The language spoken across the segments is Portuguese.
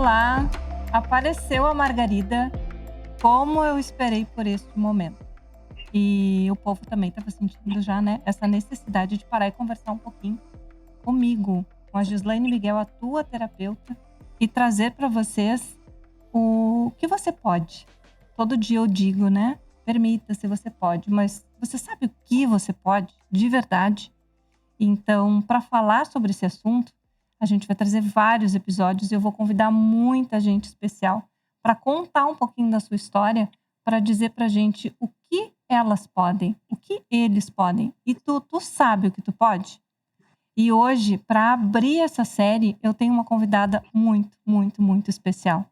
Olá, apareceu a Margarida, como eu esperei por este momento. E o povo também estava sentindo já, né, essa necessidade de parar e conversar um pouquinho comigo, com a Gislaine Miguel, a tua terapeuta, e trazer para vocês o que você pode. Todo dia eu digo, né? Permita-se, você pode, mas você sabe o que você pode, de verdade? Então, para falar sobre esse assunto, a gente vai trazer vários episódios e eu vou convidar muita gente especial para contar um pouquinho da sua história, para dizer pra gente o que elas podem, o que eles podem. E tu sabe o que tu pode? E hoje, para abrir essa série, eu tenho uma convidada muito, muito, muito especial,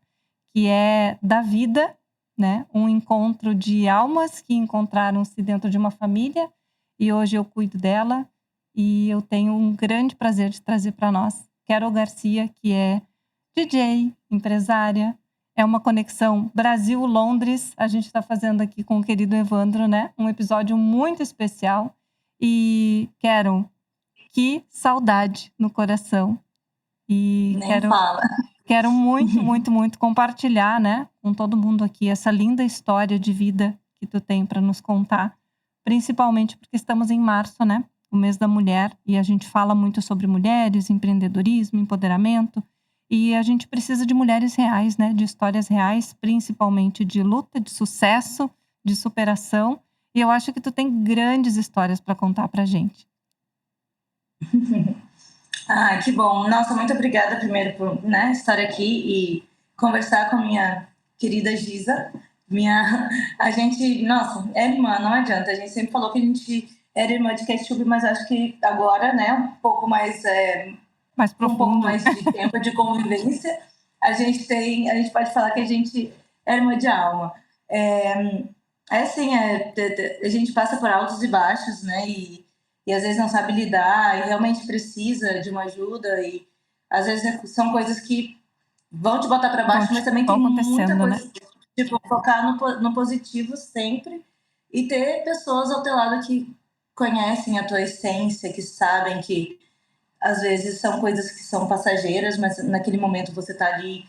que é da vida, né? Um encontro de almas que encontraram-se dentro de uma família e hoje eu cuido dela e eu tenho um grande prazer de trazer para nós Carol Garcia, que é DJ, empresária, é uma conexão Brasil-Londres. A gente está fazendo aqui com o querido Evandro, né? Um episódio muito especial. E Carol, que saudade no coração. E Nem fala. quero muito, muito, muito compartilhar, né, com todo mundo aqui essa linda história de vida que tu tem para nos contar, principalmente porque estamos em março, né, o mês da mulher, e a gente fala muito sobre mulheres, empreendedorismo, empoderamento, e a gente precisa de mulheres reais, né, de histórias reais, principalmente de luta, de sucesso, de superação, e eu acho que tu tem grandes histórias para contar pra gente. Ah, que bom. Nossa, muito obrigada primeiro por, né, estar aqui e conversar com a minha querida Giza. A gente, nossa, é irmã, não adianta. A gente sempre falou que a gente era irmã de ketchup, mas acho que agora, né, um pouco mais, Mais com um pouco profundo. mais de tempo de convivência, a gente pode falar que a gente é irmã de alma. Assim, a gente passa por altos e baixos, né? E às vezes não sabe lidar e realmente precisa de uma ajuda. E às vezes são coisas que vão te botar para baixo, mas também Vão tem muita acontecendo, né? coisa, tipo, focar no positivo sempre e ter pessoas ao teu lado que conhecem a tua essência, que sabem que às vezes são coisas que são passageiras, mas naquele momento você tá ali,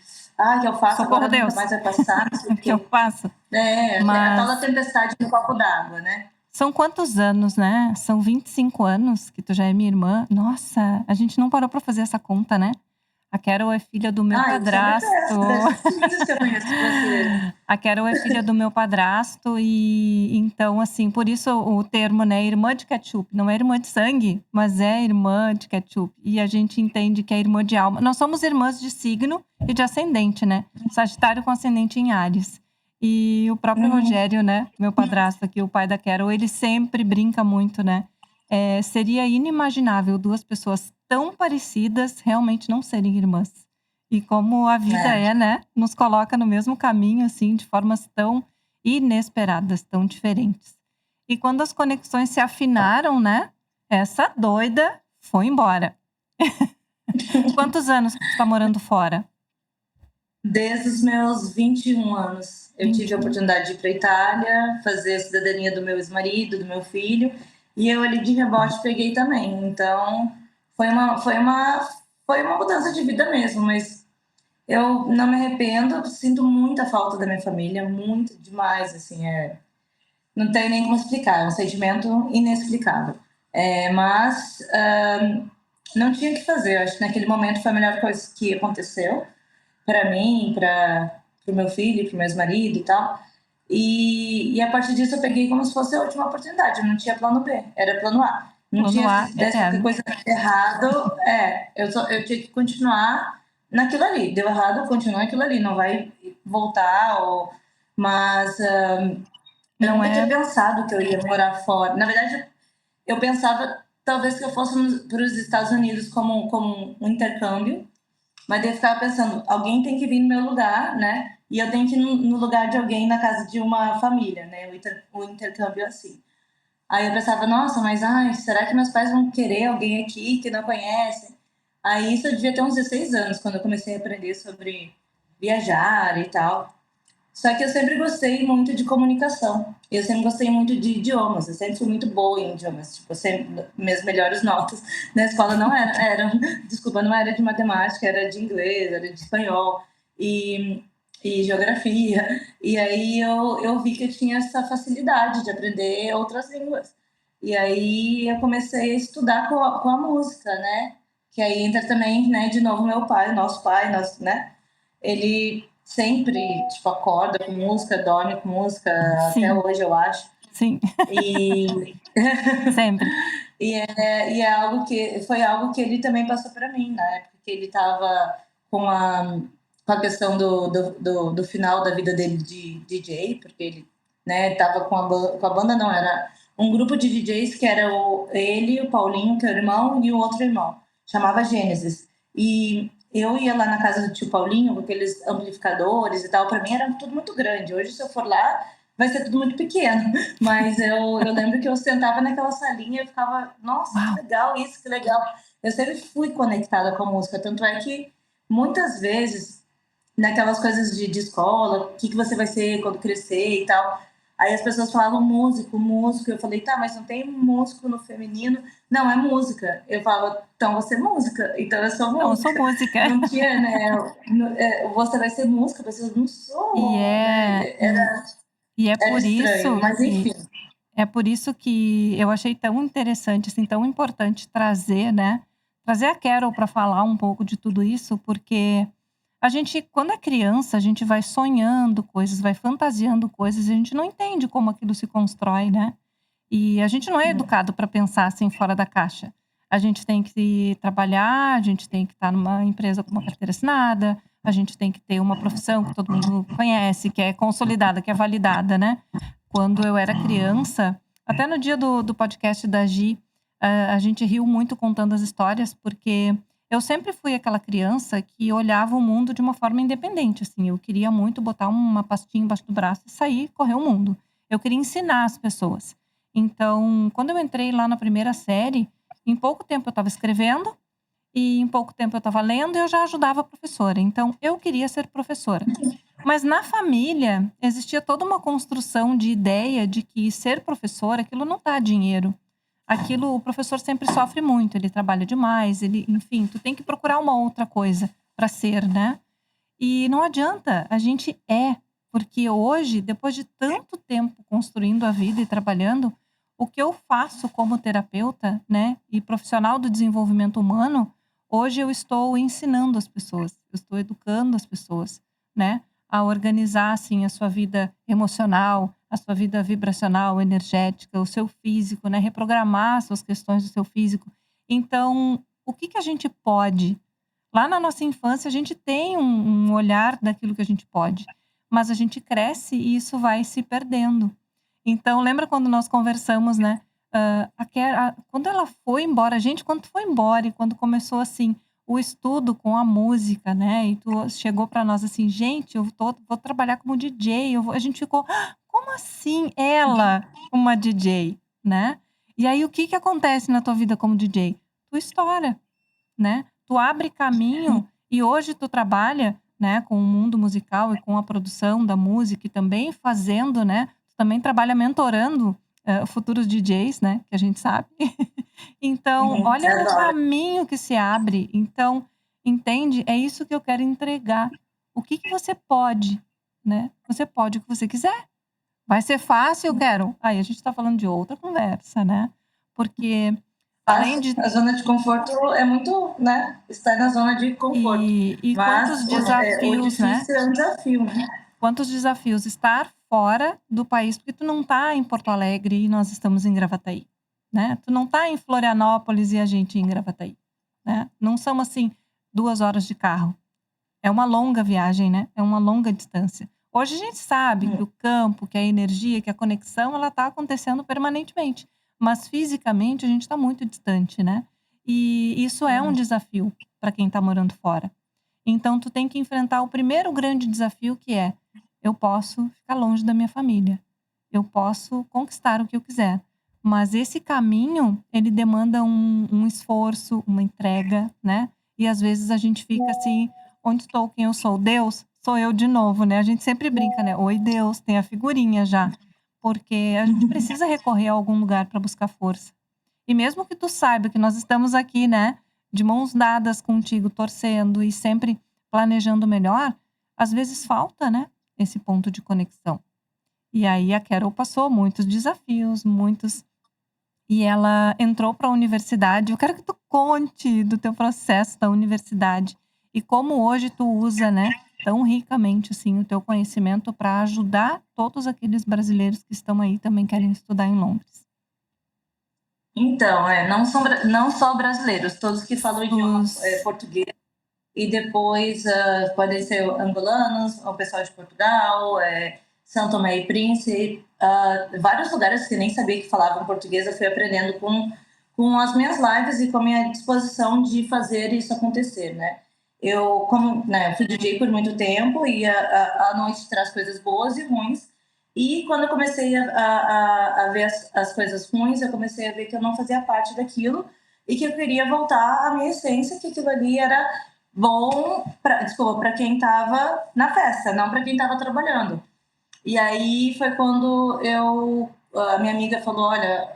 que eu faço Socorro, agora nunca Deus. mais vai passar, não sei o Que eu quê. faço. A tal Mas da tempestade no copo d'água, né? são quantos anos, né? São 25 anos que tu já é minha irmã. Nossa, a gente não parou pra fazer essa conta, né? A Carol é filha do meu Eu sempre padrasto. peço, desde pequenininhos que eu conheço você. A Carol é filha do meu padrasto e então, assim, por isso o termo, né, irmã de ketchup. Não é irmã de sangue, mas é irmã de ketchup. E a gente entende que é irmã de alma. Nós somos irmãs de signo e de ascendente, né? Sagitário com ascendente em Áries. E o próprio Rogério, né, meu padrasto aqui, o pai da Carol, ele sempre brinca muito, né? Seria inimaginável duas pessoas tão parecidas realmente não serem irmãs. E como a vida É. né, nos coloca no mesmo caminho, assim, de formas tão inesperadas, tão diferentes. E quando as conexões se afinaram, né, essa doida foi embora. Quantos anos que tu tá morando fora? Desde os meus 21 anos, eu tive a 21. oportunidade de ir para a Itália, fazer a cidadania do meu ex-marido, do meu filho, e eu ali de rebote peguei também. Então, foi uma mudança de vida mesmo, mas eu não me arrependo, sinto muita falta da minha família, muito demais, assim, não tem nem como explicar, é um sentimento inexplicável. Mas não tinha o que fazer, eu acho que naquele momento foi a melhor coisa que aconteceu para mim, para o meu filho, para o meu ex-marido e tal. E a partir disso eu peguei como se fosse a última oportunidade, eu não tinha plano B, era plano A. Não Plano tinha, A se desse qualquer eterno. coisa errado, eu tinha que continuar naquilo ali. Deu errado, continua aquilo ali, não vai voltar. Mas eu Não nunca tinha é pensado que eu ia morar fora. Na verdade, eu pensava talvez que eu fosse para os Estados Unidos como um intercâmbio, mas daí eu ficava pensando, alguém tem que vir no meu lugar, né? E eu tenho que ir no lugar de alguém na casa de uma família, né? O intercâmbio assim. Aí eu pensava, nossa, mas será que meus pais vão querer alguém aqui que não conhecem? Aí isso eu devia ter uns 16 anos, quando eu comecei a aprender sobre viajar e tal. Só que eu sempre gostei muito de comunicação. Eu sempre gostei muito de idiomas. Eu sempre fui muito boa em idiomas. Tipo, sempre, minhas melhores notas na escola não eram, desculpa, não era de matemática, era de inglês, era de espanhol. e geografia. E aí eu vi que eu tinha essa facilidade de aprender outras línguas. E aí eu comecei a estudar com a música, né? Que aí entra também, né, de novo meu pai, nosso, né? Ele sempre, tipo, acorda com música, dorme com música, até Sim, hoje, eu acho. sim, E, sempre. e é algo foi algo que ele também passou para mim, né? Porque ele estava com a questão do final da vida dele de DJ, porque ele, né, tava com a banda, não, era um grupo de DJs que era ele, o Paulinho, que é o irmão, e o outro irmão, chamava Gênesis. E eu ia lá na casa do tio Paulinho, com aqueles amplificadores e tal, para mim era tudo muito grande. Hoje, se eu for lá, vai ser tudo muito pequeno. Mas eu lembro que eu sentava naquela salinha e ficava, nossa, que Uau! legal isso, que legal. Eu sempre fui conectada com a música, tanto é que muitas vezes, naquelas coisas de escola, o que você vai ser quando crescer e tal, aí as pessoas falavam músico, músico, eu falei, tá, mas não tem músico no feminino? Não, é música. Eu falava, então você é música, então eu sou Então, eu sou música. música. Não tinha, né, você vai ser música, você não E sou, é, né, e, e é era por estranho, isso mas que enfim. é por isso que eu achei tão interessante, assim, tão importante trazer, né, trazer a Carol para falar um pouco de tudo isso, porque a gente, quando é criança, a gente vai sonhando coisas, vai fantasiando coisas, e a gente não entende como aquilo se constrói, né. E a gente não é educado para pensar, assim, fora da caixa. A gente tem que trabalhar, a gente tem que estar numa empresa com uma carteira assinada, a gente tem que ter uma profissão que todo mundo conhece, que é consolidada, que é validada, né. Quando eu era criança, até no dia do podcast da Gi, a gente riu muito contando as histórias, porque eu sempre fui aquela criança que olhava o mundo de uma forma independente, assim, eu queria muito botar uma pastinha embaixo do braço e sair correr o mundo. Eu queria ensinar as pessoas. Então, quando eu entrei lá na primeira série, em pouco tempo eu estava escrevendo, e em pouco tempo eu estava lendo e eu já ajudava a professora. Então, eu queria ser professora. Mas na família, existia toda uma construção de ideia de que ser professor, aquilo não dá dinheiro. Aquilo, o professor sempre sofre muito, ele trabalha demais, ele, enfim, tu tem que procurar uma outra coisa para ser, né? E não adianta, a gente é, porque hoje, depois de tanto tempo construindo a vida e trabalhando, o que eu faço como terapeuta, né, e profissional do desenvolvimento humano, hoje eu estou ensinando as pessoas, eu estou educando as pessoas, né, a organizar assim a sua vida emocional, a sua vida vibracional, energética, o seu físico, né, reprogramar as suas questões do seu físico. Então, o que que a gente pode lá na nossa infância, a gente tem um olhar daquilo que a gente pode, mas a gente cresce e isso vai se perdendo. Então, lembra quando nós conversamos, né, quando ela foi embora, a gente quando foi embora e quando começou, assim, o estudo com a música, né, e tu chegou para nós assim: "Gente, vou trabalhar como DJ", a gente ficou: "Ah, como assim ela, uma DJ?", né. E aí o que que acontece na tua vida como DJ? Tu estoura. Né, tu abre caminho e hoje tu trabalha, né, com o mundo musical e com a produção da música e também fazendo, né, tu também trabalha mentorando, futuros DJs, né, que a gente sabe. Então, olha o Adoro. caminho que se abre. Então, entende? É isso que eu quero entregar. O que que você pode, né, você pode o que você quiser. Vai ser fácil? Eu quero. Aí a gente tá falando de outra conversa, né, porque além Fácil. de A zona de conforto é muito, né? Estar na zona de conforto. e quantos Mas o desafios, né, difícil é um desafio, né? quantos desafios estar fora do país, porque tu não tá em Porto Alegre e nós estamos em Gravataí, né, tu não tá em Florianópolis e a gente em Gravataí, né, não são, assim, 2 horas de carro, é uma longa viagem, né, é uma longa distância. Hoje a gente sabe que o campo, que a energia, que a conexão, ela tá acontecendo permanentemente, mas fisicamente a gente tá muito distante, né, e isso é um desafio para quem tá morando fora. Então tu tem que enfrentar o primeiro grande desafio que é: eu posso ficar longe da minha família, eu posso conquistar o que eu quiser, mas esse caminho ele demanda um esforço, uma entrega, né, e às vezes a gente fica assim: "Onde estou? Quem eu sou? Deus? Sou eu de novo", né, a gente sempre brinca, né: "Oi Deus", tem a figurinha já, porque a gente precisa recorrer a algum lugar para buscar força. E mesmo que tu saiba que nós estamos aqui, né, de mãos dadas contigo, torcendo e sempre planejando melhor, às vezes falta, né, esse ponto de conexão. E aí a Carol passou muitos desafios, muitos e ela entrou para a universidade. Eu quero que tu conte do teu processo da universidade e como hoje tu usa, né, tão ricamente, assim, o teu conhecimento para ajudar todos aqueles brasileiros que estão aí, também querem estudar em Londres. Então, não só brasileiros, todos que falam o idioma Os português, e depois podem ser angolanos, o pessoal de Portugal, São Tomé e Príncipe, vários lugares que nem sabia que falavam português, eu fui aprendendo com as minhas lives e com a minha disposição de fazer isso acontecer, né? Como, né, eu fui DJ por muito tempo e a noite traz coisas boas e ruins. E quando eu comecei a ver as coisas ruins, eu comecei a ver que eu não fazia parte daquilo e que eu queria voltar à minha essência, que aquilo ali era bom para quem estava na festa, não para quem estava trabalhando. E aí foi quando a minha amiga falou, olha,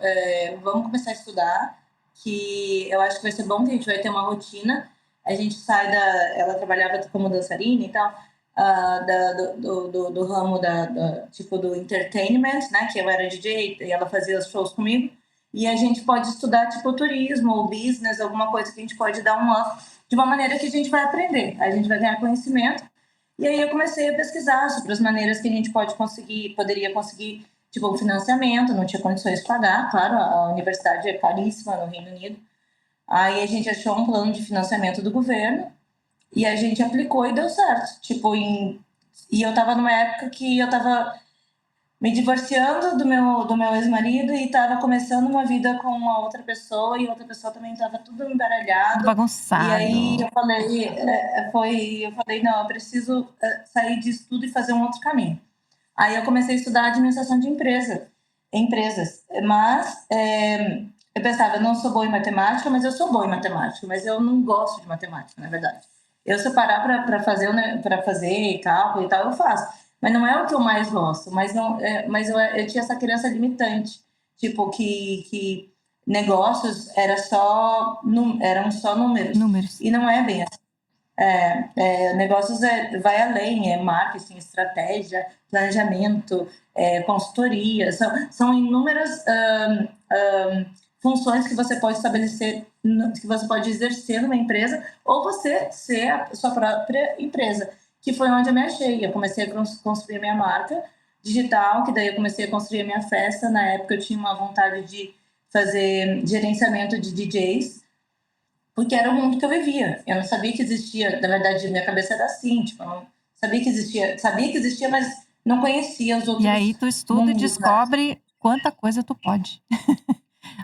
vamos começar a estudar, que eu acho que vai ser bom, que a gente vai ter uma rotina. A gente sai ela trabalhava como dançarina e tal, do ramo tipo do entertainment, né, que eu era DJ e ela fazia os shows comigo. E a gente pode estudar tipo turismo ou business, alguma coisa que a gente pode dar um up de uma maneira que a gente vai aprender, a gente vai ganhar conhecimento. E aí eu comecei a pesquisar sobre as maneiras que a gente poderia conseguir, tipo, um financiamento, não tinha condições de pagar, claro, a universidade é caríssima no Reino Unido. Aí a gente achou um plano de financiamento do governo e a gente aplicou e deu certo. Tipo, e eu tava numa época que eu tava me divorciando do meu ex-marido e estava começando uma vida com uma outra pessoa e outra pessoa também estava tudo tudo embaralhado. E aí bagunçado. eu falei, não, eu preciso sair disso tudo e fazer um outro caminho. Aí eu comecei a estudar administração de empresas. Mas eu pensava, eu não sou boa em matemática, mas eu sou boa em matemática, mas eu não gosto de matemática, na verdade. Eu, se eu parar para fazer, para fazer cálculo e tal, eu faço. Mas não é o que eu mais gosto. Mas, não, eu tinha essa criança limitante. Tipo, que negócios eram só números. Números. E não é bem assim. Negócios vai além, é marketing, estratégia, planejamento, consultoria, são inúmeras funções que você pode estabelecer, que você pode exercer numa empresa, ou você ser a sua própria empresa, que foi onde eu me achei. Eu comecei a construir a minha marca digital, que daí eu comecei a construir a minha festa. Na época eu tinha uma vontade de fazer gerenciamento de DJs, porque era o mundo que eu vivia. Eu não sabia que existia, na verdade, minha cabeça era assim, tipo, eu não sabia que existia, mas não conhecia os E aí outros tu estuda e mundos, né? descobre quanta coisa tu pode.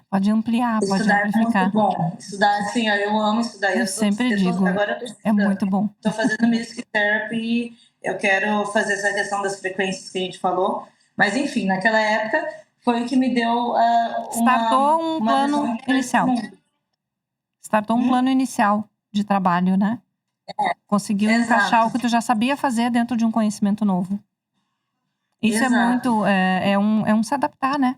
Pode ampliar, pode Estudar é muito amplificar. bom. Estudar, assim, eu amo estudar. Eu sempre digo, Agora eu tô é estudando. muito bom. Estou fazendo music therapy, eu quero fazer essa questão das frequências que a gente falou. Mas, enfim, naquela época foi o que me deu Startou um uma visão plano para esse inicial. mundo. Startou um plano inicial de trabalho, né? Conseguiu encaixar Exato, o que tu já sabia fazer dentro de um conhecimento novo. Isso é exato. muito, é um se adaptar, né?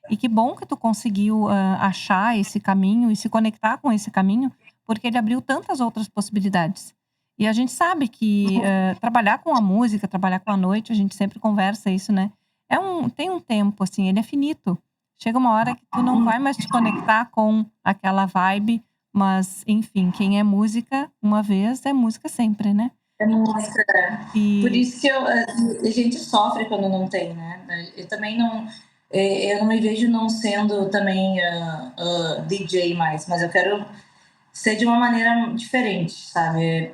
E que bom que tu conseguiu, achar esse caminho e se conectar com esse caminho, porque ele abriu tantas outras possibilidades. E a gente sabe que, trabalhar com a música, trabalhar com a noite, a gente sempre conversa isso, né, tem um tempo, assim, ele é finito. Chega uma hora que tu não vai mais te conectar com aquela vibe, mas, enfim, quem é música uma vez, é música sempre, né. É música. Por E isso que a gente sofre quando não tem, né? Eu também não. Eu não me vejo não sendo também DJ mais, mas eu quero ser de uma maneira diferente, sabe?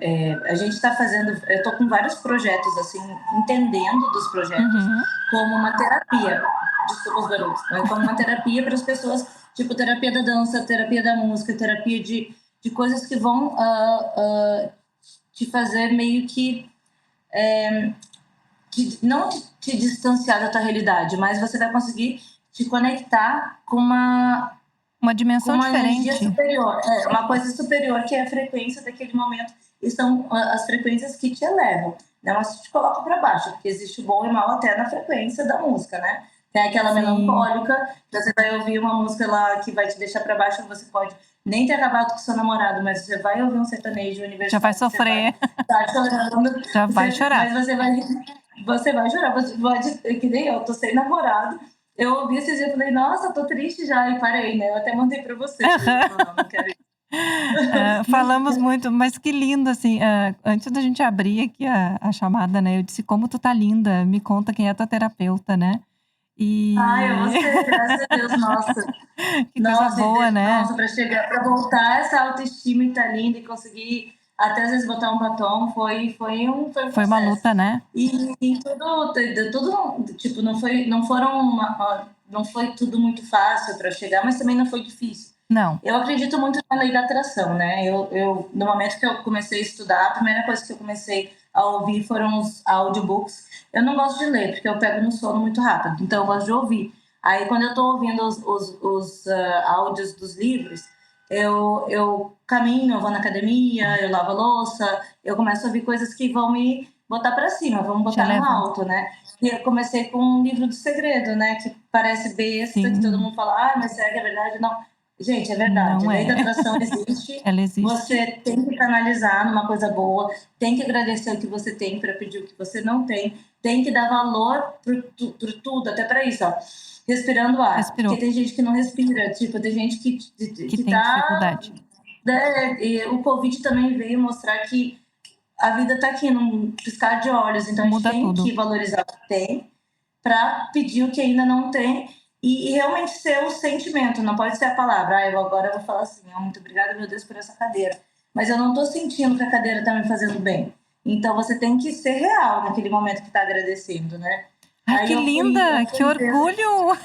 A gente está fazendo. Eu tô com vários projetos, assim, entendendo dos projetos uhum. como uma terapia. Desculpa os barulhos, mas como uma terapia para as pessoas, tipo terapia da dança, terapia da música, terapia de coisas que vão te fazer meio que não te distanciar da tua realidade, mas você vai conseguir te conectar Uma com dimensão uma energia diferente. superior, uma coisa superior, que é a frequência daquele momento, e são as frequências que te elevam, não as que te colocam para baixo, porque existe o bom e o mal até na frequência da música, né? Tem aquela Sim. melancólica, você vai ouvir uma música lá que vai te deixar pra baixo, você pode nem ter acabado com seu namorado, mas você vai ouvir um sertanejo universitário. Já vai sofrer. Tá chorando. Já vai chorar. Mas você vai chorar. Você pode, que nem eu, tô sem namorado. Eu ouvi esses dias e falei, nossa, tô triste já, e parei, né? Eu até mandei pra você. Não quero ir. Falamos muito, mas que lindo, assim, antes da gente abrir aqui a chamada, né, eu disse: "Como tu tá linda, me conta quem é tua terapeuta", né. Ai, eu E gostei, graças a Deus, nossa. que coisa boa, né. Nossa, pra voltar essa autoestima e tá linda e conseguir até às vezes botar um batom, foi um Foi uma processo. luta, né. E tudo, tipo, não foi tudo muito fácil para chegar, mas também não foi difícil. Não. Eu acredito muito na lei da atração, né? No momento que eu comecei a estudar, a primeira coisa que eu comecei a ouvir foram os audiobooks. Eu não gosto de ler, porque eu pego no sono muito rápido, então eu gosto de ouvir. Aí, quando eu tô ouvindo os áudios dos livros, eu caminho, eu vou na academia, eu lavo a louça, eu começo a ouvir coisas que vão me botar para cima, vão botar no alto, né? E eu comecei com um livro do segredo, né? Que parece besta, que todo mundo fala, mas será que é verdade? Não. Gente, é verdade. Não A lei da é. atração existe. Ela existe. Você tem que canalizar numa coisa boa, tem que agradecer o que você tem para pedir o que você não tem que dar valor por tudo, até para isso, ó. Respirando ar. Respirou. Porque tem gente que não respira, tipo, tem gente que tem dificuldade. Né? E o Covid também veio mostrar que a vida tá aqui num piscar de olhos, então Muda a gente tem tudo. que valorizar o que tem para pedir o que ainda não tem e realmente ser o sentimento, não pode ser a palavra. Eu agora vou falar assim, muito obrigada, meu Deus, por essa cadeira. Mas eu não tô sentindo que a cadeira tá me fazendo bem. Então você tem que ser real naquele momento que tá agradecendo, né? Ai, que linda! Que orgulho!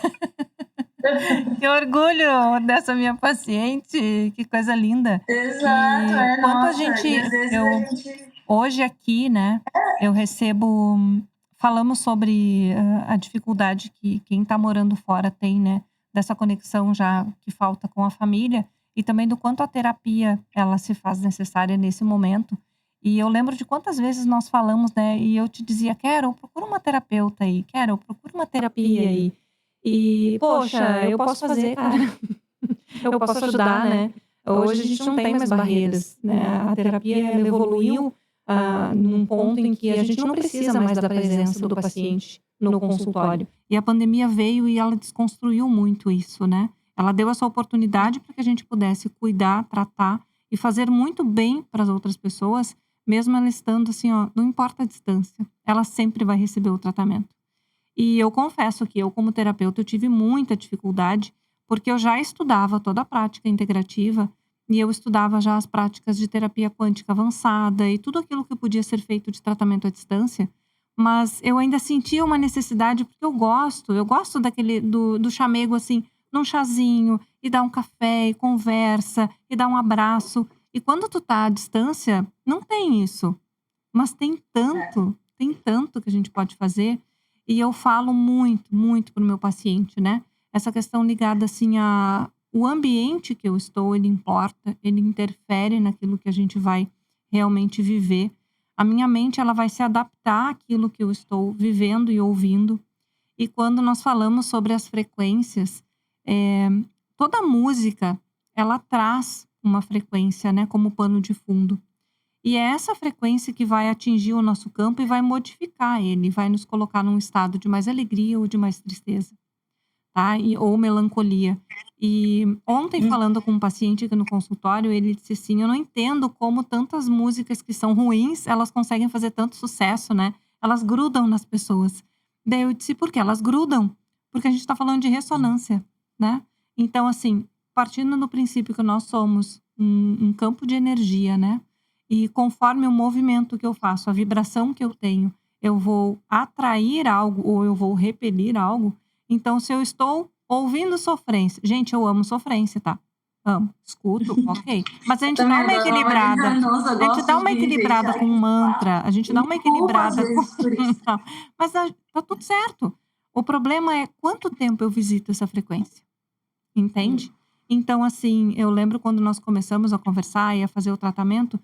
Que orgulho dessa minha paciente, que coisa linda. Exato, quanto nossa, a e às vezes a gente... Hoje aqui, né, eu recebo falamos sobre, a dificuldade que quem tá morando fora tem, né, dessa conexão já que falta com a família, e também do quanto a terapia ela se faz necessária nesse momento. E eu lembro de quantas vezes nós falamos, né, e eu te dizia: "Quero, procura uma terapeuta aí, quero, procura uma terapia aí". E, poxa, eu posso fazer, cara. Eu posso ajudar, né. Hoje a gente não tem mais barreiras, né, a terapia ela evoluiu, num ponto em que a gente não precisa mais da presença do paciente no consultório. E a pandemia veio e ela desconstruiu muito isso, né. Ela deu essa oportunidade para que a gente pudesse cuidar, tratar e fazer muito bem para as outras pessoas, mesmo ela estando assim, ó, não importa a distância, ela sempre vai receber o tratamento. E eu confesso que eu, como terapeuta, eu tive muita dificuldade, porque eu já estudava toda a prática integrativa e eu estudava já as práticas de terapia quântica avançada e tudo aquilo que podia ser feito de tratamento à distância, mas eu ainda sentia uma necessidade, porque eu gosto daquele do chamego assim, num chazinho, e dar um café, e conversa, e dar um abraço. E quando tu tá à distância, não tem isso. Mas tem tanto que a gente pode fazer. E eu falo muito, muito para o meu paciente, né? Essa questão ligada assim a o ambiente que eu estou, ele importa, ele interfere naquilo que a gente vai realmente viver. A minha mente ela vai se adaptar àquilo que eu estou vivendo e ouvindo. E quando nós falamos sobre as frequências, toda música ela traz uma frequência, né, como pano de fundo. E é essa frequência que vai atingir o nosso campo e vai modificar ele, vai nos colocar num estado de mais alegria ou de mais tristeza, tá? Ou melancolia. E ontem, falando com um paciente aqui no consultório, ele disse assim: eu não entendo como tantas músicas que são ruins, elas conseguem fazer tanto sucesso, né? Elas grudam nas pessoas. Daí eu disse: por que elas grudam? Porque a gente está falando de ressonância, né? Então, assim, partindo do princípio que nós somos um campo de energia, né? E conforme o movimento que eu faço, a vibração que eu tenho, eu vou atrair algo ou eu vou repelir algo. Então, se eu estou ouvindo sofrência, gente, eu amo sofrência, tá? Amo, escuto, ok. Mas a gente dá uma equilibrada. A gente dá uma equilibrada com um mantra, a gente dá uma equilibrada com. Mas tá tudo certo. O problema é quanto tempo eu visito essa frequência. Entende? Então, assim, eu lembro quando nós começamos a conversar e a fazer o tratamento,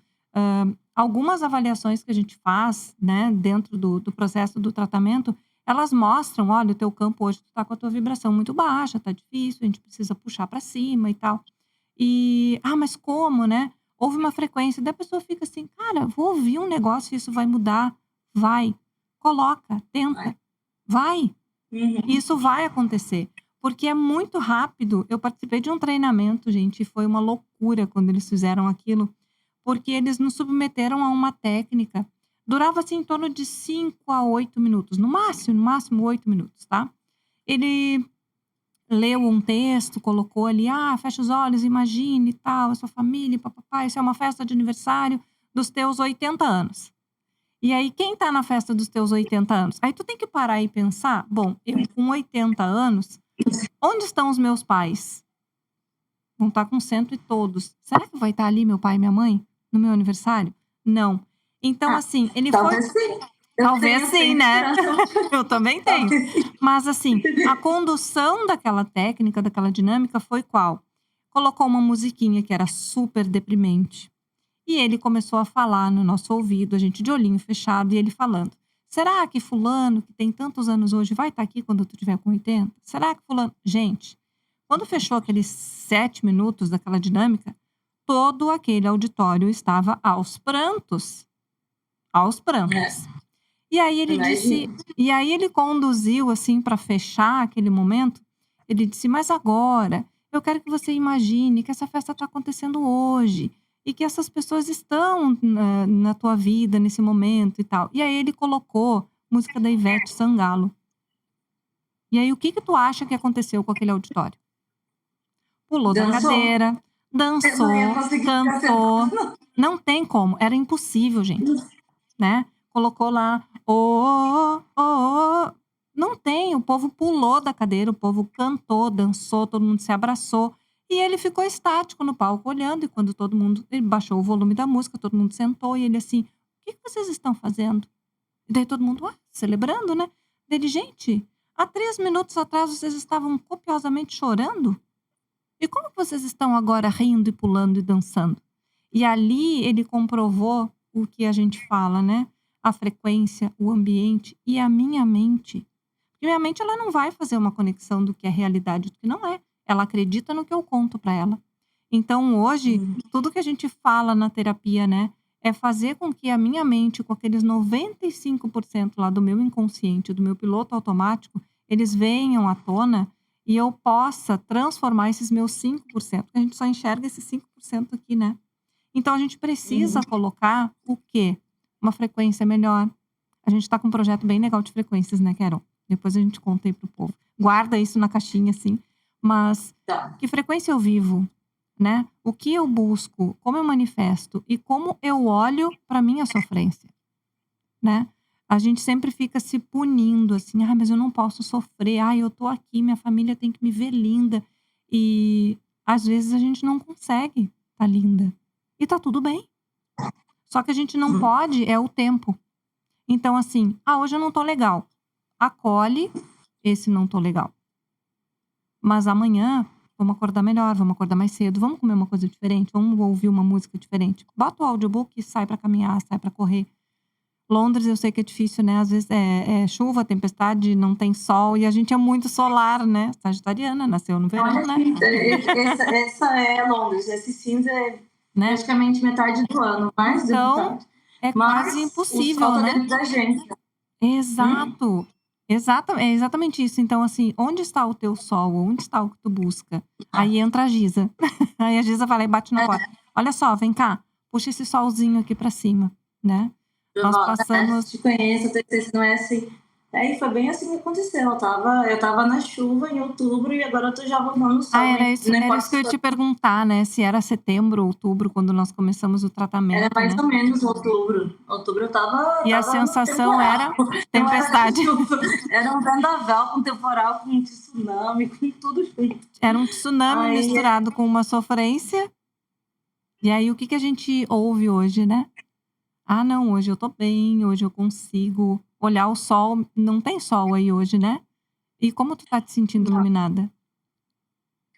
algumas avaliações que a gente faz, né, dentro do processo do tratamento, elas mostram, olha, o teu campo hoje tu tá com a tua vibração muito baixa, tá difícil, a gente precisa puxar para cima e tal. E, mas como, né? Houve uma frequência, daí a pessoa fica assim, cara, vou ouvir um negócio e isso vai mudar. Vai, coloca, tenta, vai. Uhum. Isso vai acontecer, porque é muito rápido. Eu participei de um treinamento, gente, e foi uma loucura quando eles fizeram aquilo, porque eles nos submeteram a uma técnica. Durava assim em torno de 5 a 8 minutos, no máximo 8 minutos, tá? Ele leu um texto, colocou ali, fecha os olhos, imagine e tal, a sua família, papapá, isso é uma festa de aniversário dos teus 80 anos. E aí, quem tá na festa dos teus 80 anos? Aí tu tem que parar e pensar, bom, eu com 80 anos, onde estão os meus pais? Vão estar com 100 e todos. Será que vai estar ali meu pai e minha mãe no meu aniversário? Não. Então, assim, ele foi... Talvez sim. Talvez Eu sim, tenho né? inspiração. Eu também tenho. Talvez sim. Mas, assim, a condução daquela técnica, daquela dinâmica foi qual? Colocou uma musiquinha que era super deprimente. E ele começou a falar no nosso ouvido, a gente de olhinho fechado, e ele falando: será que fulano, que tem tantos anos hoje, vai estar aqui quando tu tiver com 80? Será que fulano... Gente, quando fechou aqueles 7 minutos daquela dinâmica, todo aquele auditório estava aos prantos. Aos prantos. E aí ele disse... Imagina. E aí ele conduziu, assim, para fechar aquele momento, ele disse, mas agora, eu quero que você imagine que essa festa está acontecendo hoje, e que essas pessoas estão na tua vida nesse momento e tal. E aí ele colocou música da Ivete Sangalo. E aí o que tu acha que aconteceu com aquele auditório? Pulou da Dançou. cadeira, Eu não ia dançou, conseguir cantou. ficar sentado. Não tem como, era impossível, gente, né? Colocou lá, oh, oh, oh. Não tem, o povo pulou da cadeira, o povo cantou, dançou, todo mundo se abraçou. E ele ficou estático no palco olhando, e quando todo mundo... Ele baixou o volume da música, todo mundo sentou, e ele assim, o que vocês estão fazendo? E daí todo mundo, celebrando, né? Dele, gente, há 3 minutos atrás vocês estavam copiosamente chorando? E como que vocês estão agora rindo e pulando e dançando? E ali ele comprovou o que a gente fala, né? A frequência, o ambiente e a minha mente. Porque minha mente, ela não vai fazer uma conexão do que é realidade e do que não é. Ela acredita no que eu conto para ela. Então, hoje, tudo que a gente fala na terapia, né? É fazer com que a minha mente, com aqueles 95% lá do meu inconsciente, do meu piloto automático, eles venham à tona e eu possa transformar esses meus 5%. Porque a gente só enxerga esses 5% aqui, né? Então, a gente precisa colocar o quê? Uma frequência melhor. A gente tá com um projeto bem legal de frequências, né, Carol? Depois a gente conta aí pro povo. Guarda isso na caixinha, assim. Mas Tá. que frequência eu vivo, né? O que eu busco, como eu manifesto e como eu olho para minha sofrência, né? A gente sempre fica se punindo, assim, mas eu não posso sofrer, eu tô aqui, minha família tem que me ver linda. E às vezes a gente não consegue tá linda. E tá tudo bem. Só que a gente não pode, é o tempo. Então, assim, hoje eu não tô legal. Acolhe esse não tô legal. Mas amanhã, vamos acordar melhor, vamos acordar mais cedo, vamos comer uma coisa diferente, vamos ouvir uma música diferente. Bota o audiobook e sai pra caminhar, sai pra correr. Londres, eu sei que é difícil, né? Às vezes é chuva, tempestade, não tem sol. E a gente é muito solar, né? Sagitariana, nasceu no verão, né? Essa é Londres. Esse cinza é Né? praticamente metade do ano, mais do que Então, metade. é Mas quase o impossível, sol tá né? dentro da gente. Exato. É exatamente isso. Então, assim, onde está o teu sol? Onde está o que tu busca? Aí entra a Giza. Aí a Giza vai lá e bate na porta. Olha só, vem cá. Puxa esse solzinho aqui pra cima, né? Nós passamos... Te conheço, você não é assim. Aí foi bem assim que aconteceu. Eu tava na chuva em outubro e agora eu tô já voltando no sol. Era isso que eu ia te perguntar, né? Se era setembro, outubro, quando nós começamos o tratamento, Era mais né? ou menos outubro. Outubro eu tava. E a sensação era tempestade. Era um vendaval com temporal, com tsunami, com tudo junto. Era um tsunami misturado com uma sofrência. E aí, o que a gente ouve hoje, né? Não, hoje eu tô bem, hoje eu consigo olhar o sol. Não tem sol aí hoje, né? E como tu tá te sentindo iluminada?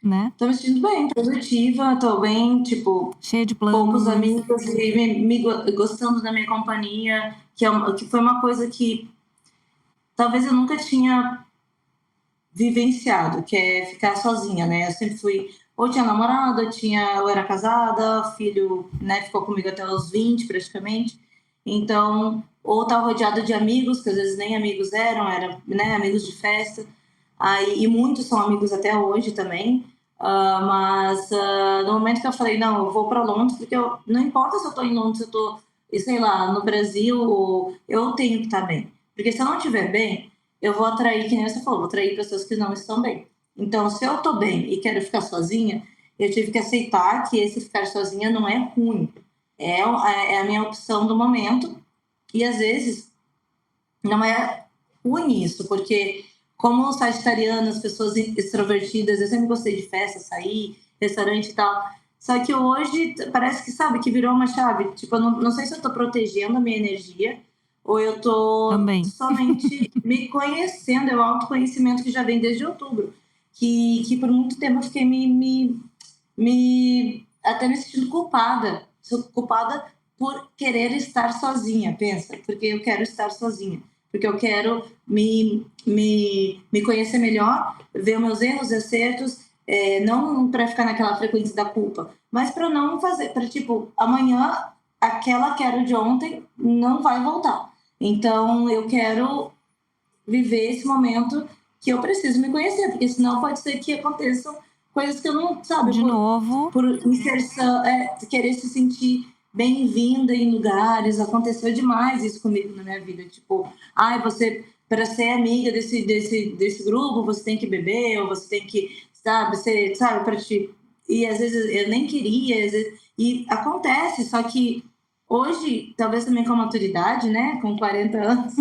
Né? Tô me sentindo bem, produtiva, tô bem, tipo... Cheia de planos. Poucos amigos e gostando da minha companhia, que foi uma coisa que talvez eu nunca tinha vivenciado, que é ficar sozinha, né? Eu sempre fui, ou tinha namorado, ou era casada, filho, né, ficou comigo até os 20 praticamente. Então, ou estava rodeada de amigos, que às vezes nem amigos eram, né, amigos de festa. Aí, e muitos são amigos até hoje também. Mas no momento que eu falei, não, eu vou para Londres, porque não importa se eu estou em Londres, se eu estou, sei lá, no Brasil, eu tenho que estar bem. Porque se eu não estiver bem, eu vou atrair, que nem você falou, vou atrair pessoas que não estão bem. Então, se eu estou bem e quero ficar sozinha, eu tive que aceitar que esse ficar sozinha não é ruim. É a minha opção do momento. E às vezes não é ruim isso, porque como sagitariana, as pessoas extrovertidas, eu sempre gostei de festa, sair, restaurante e tal. Só que hoje parece que, sabe, que virou uma chave. Tipo, eu não sei se eu tô protegendo a minha energia ou eu tô Também. somente me conhecendo. É o autoconhecimento que já vem desde outubro. Que por muito tempo eu fiquei até me sentindo culpada. Sou culpada por querer estar sozinha, pensa, porque eu quero estar sozinha, porque eu quero me conhecer melhor, ver os meus erros e acertos, não para ficar naquela frequência da culpa, mas para não fazer, para tipo, amanhã aquela quero de ontem não vai voltar. Então eu quero viver esse momento que eu preciso me conhecer, porque senão pode ser que aconteçam coisas que eu não, sabe, De novo. por inserção, querer se sentir bem-vinda em lugares. Aconteceu demais isso comigo na minha vida. Tipo, você, para ser amiga desse grupo, você tem que beber, ou você tem que, sabe, para te. E às vezes eu nem queria, e acontece, só que hoje, talvez também com a maturidade, né, com 40 anos,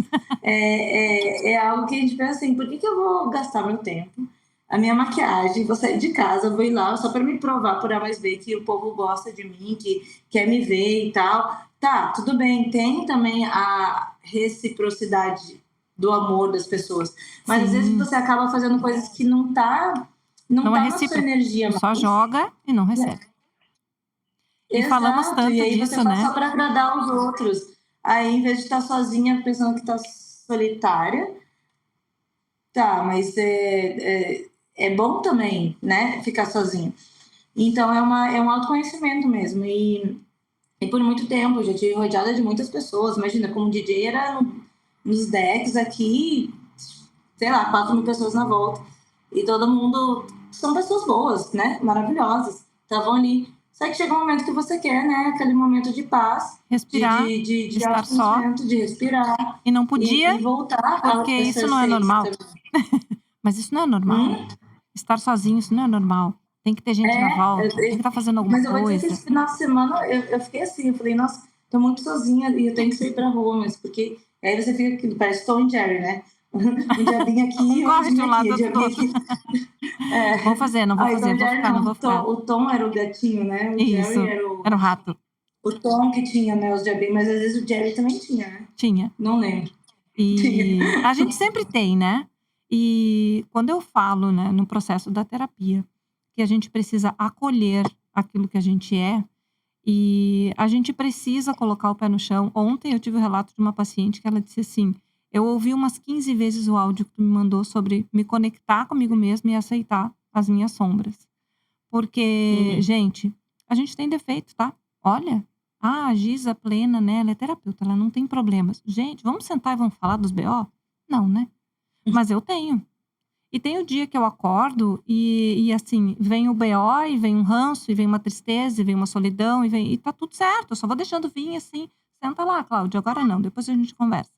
é algo que a gente pensa assim, por que eu vou gastar meu tempo, a minha maquiagem, vou sair de casa, vou ir lá só para me provar por A mais B que o povo gosta de mim, que quer me ver e tal. Tá, tudo bem, tem também a reciprocidade do amor das pessoas, mas às vezes Sim. você acaba fazendo coisas que não tá Não é na sua recíproco. energia Tu só mais. joga e não recebe. E falamos Exato, e tanto aí você disso, faz né? só para agradar os outros. Aí, em vez de estar sozinha, pensando que está solitária, tá, mas é bom também, né, ficar sozinha. Então, é um autoconhecimento mesmo. E por muito tempo, eu já tive rodeada de muitas pessoas. Imagina, como DJ era nos decks aqui, sei lá, 4.000 pessoas na volta. E todo mundo são pessoas boas, né? Maravilhosas. Estavam ali. Só que chega um momento que você quer, né? Aquele momento de paz, Respirar, de de estar só. autoconhecimento, de respirar E não podia, e voltar porque a isso sua não é essência normal. também. Mas isso não é normal. Estar sozinho, isso não é normal. Tem que ter gente na volta, tem que estar fazendo alguma Mas eu vou dizer que coisa. esse final de semana eu fiquei assim, eu falei, nossa, tô muito sozinha e eu tenho que sair pra rua, mas porque aí você fica aqui, parece Tom e Jerry, né? Um diabinho aqui Um e um corre de um diabinho aqui, lado, um outro do diabinho outro. aqui. Vou fazer, não vou Tom fazer, e vou Jerry ficar, não não, vou ficar. O Tom era o gatinho, né? O Jerry Isso, era o rato. o Tom que tinha, né, os diabinhos, mas às vezes o Jerry também tinha, né? Tinha. Não lembro. E Tinha. a gente sempre tem, né? E quando eu falo, né, no processo da terapia, que a gente precisa acolher aquilo que a gente é, e a gente precisa colocar o pé no chão. Ontem eu tive o relato de uma paciente que ela disse assim: eu ouvi umas 15 vezes o áudio que tu me mandou sobre me conectar comigo mesma e aceitar as minhas sombras. Porque, gente, a gente tem defeito, tá? Olha, a Giza plena, né? Ela é terapeuta, ela não tem problemas. Gente, vamos sentar e vamos falar dos BO? Não, né? Mas eu tenho. E tem o dia que eu acordo e assim, vem o BO e vem um ranço, e vem uma tristeza, e vem uma solidão, e tá tudo certo. Eu só vou deixando vir assim. Senta lá, Cláudia, agora não, depois a gente conversa.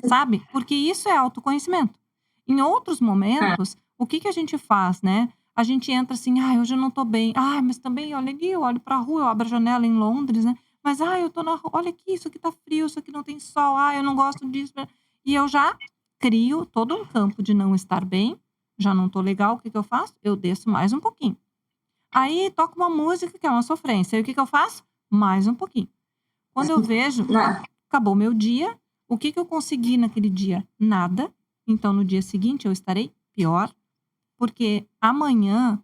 Sabe? Porque isso é autoconhecimento. Em outros momentos, o que que a gente faz, né? A gente entra assim: "Ai, hoje eu não tô bem. Ai, mas também olha ali, eu olho pra rua, eu abro a janela em Londres, né. Mas, ai, eu tô na rua, olha aqui, isso aqui tá frio, isso aqui não tem sol. Ai, eu não gosto disso". E eu já crio todo um campo de não estar bem, já não tô legal, o que que eu faço? Eu desço mais um pouquinho. Aí toca uma música que é uma sofrência, aí o que que eu faço? Mais um pouquinho. Quando eu vejo, acabou meu dia. O que que eu consegui naquele dia? Nada. Então, no dia seguinte, eu estarei pior, porque amanhã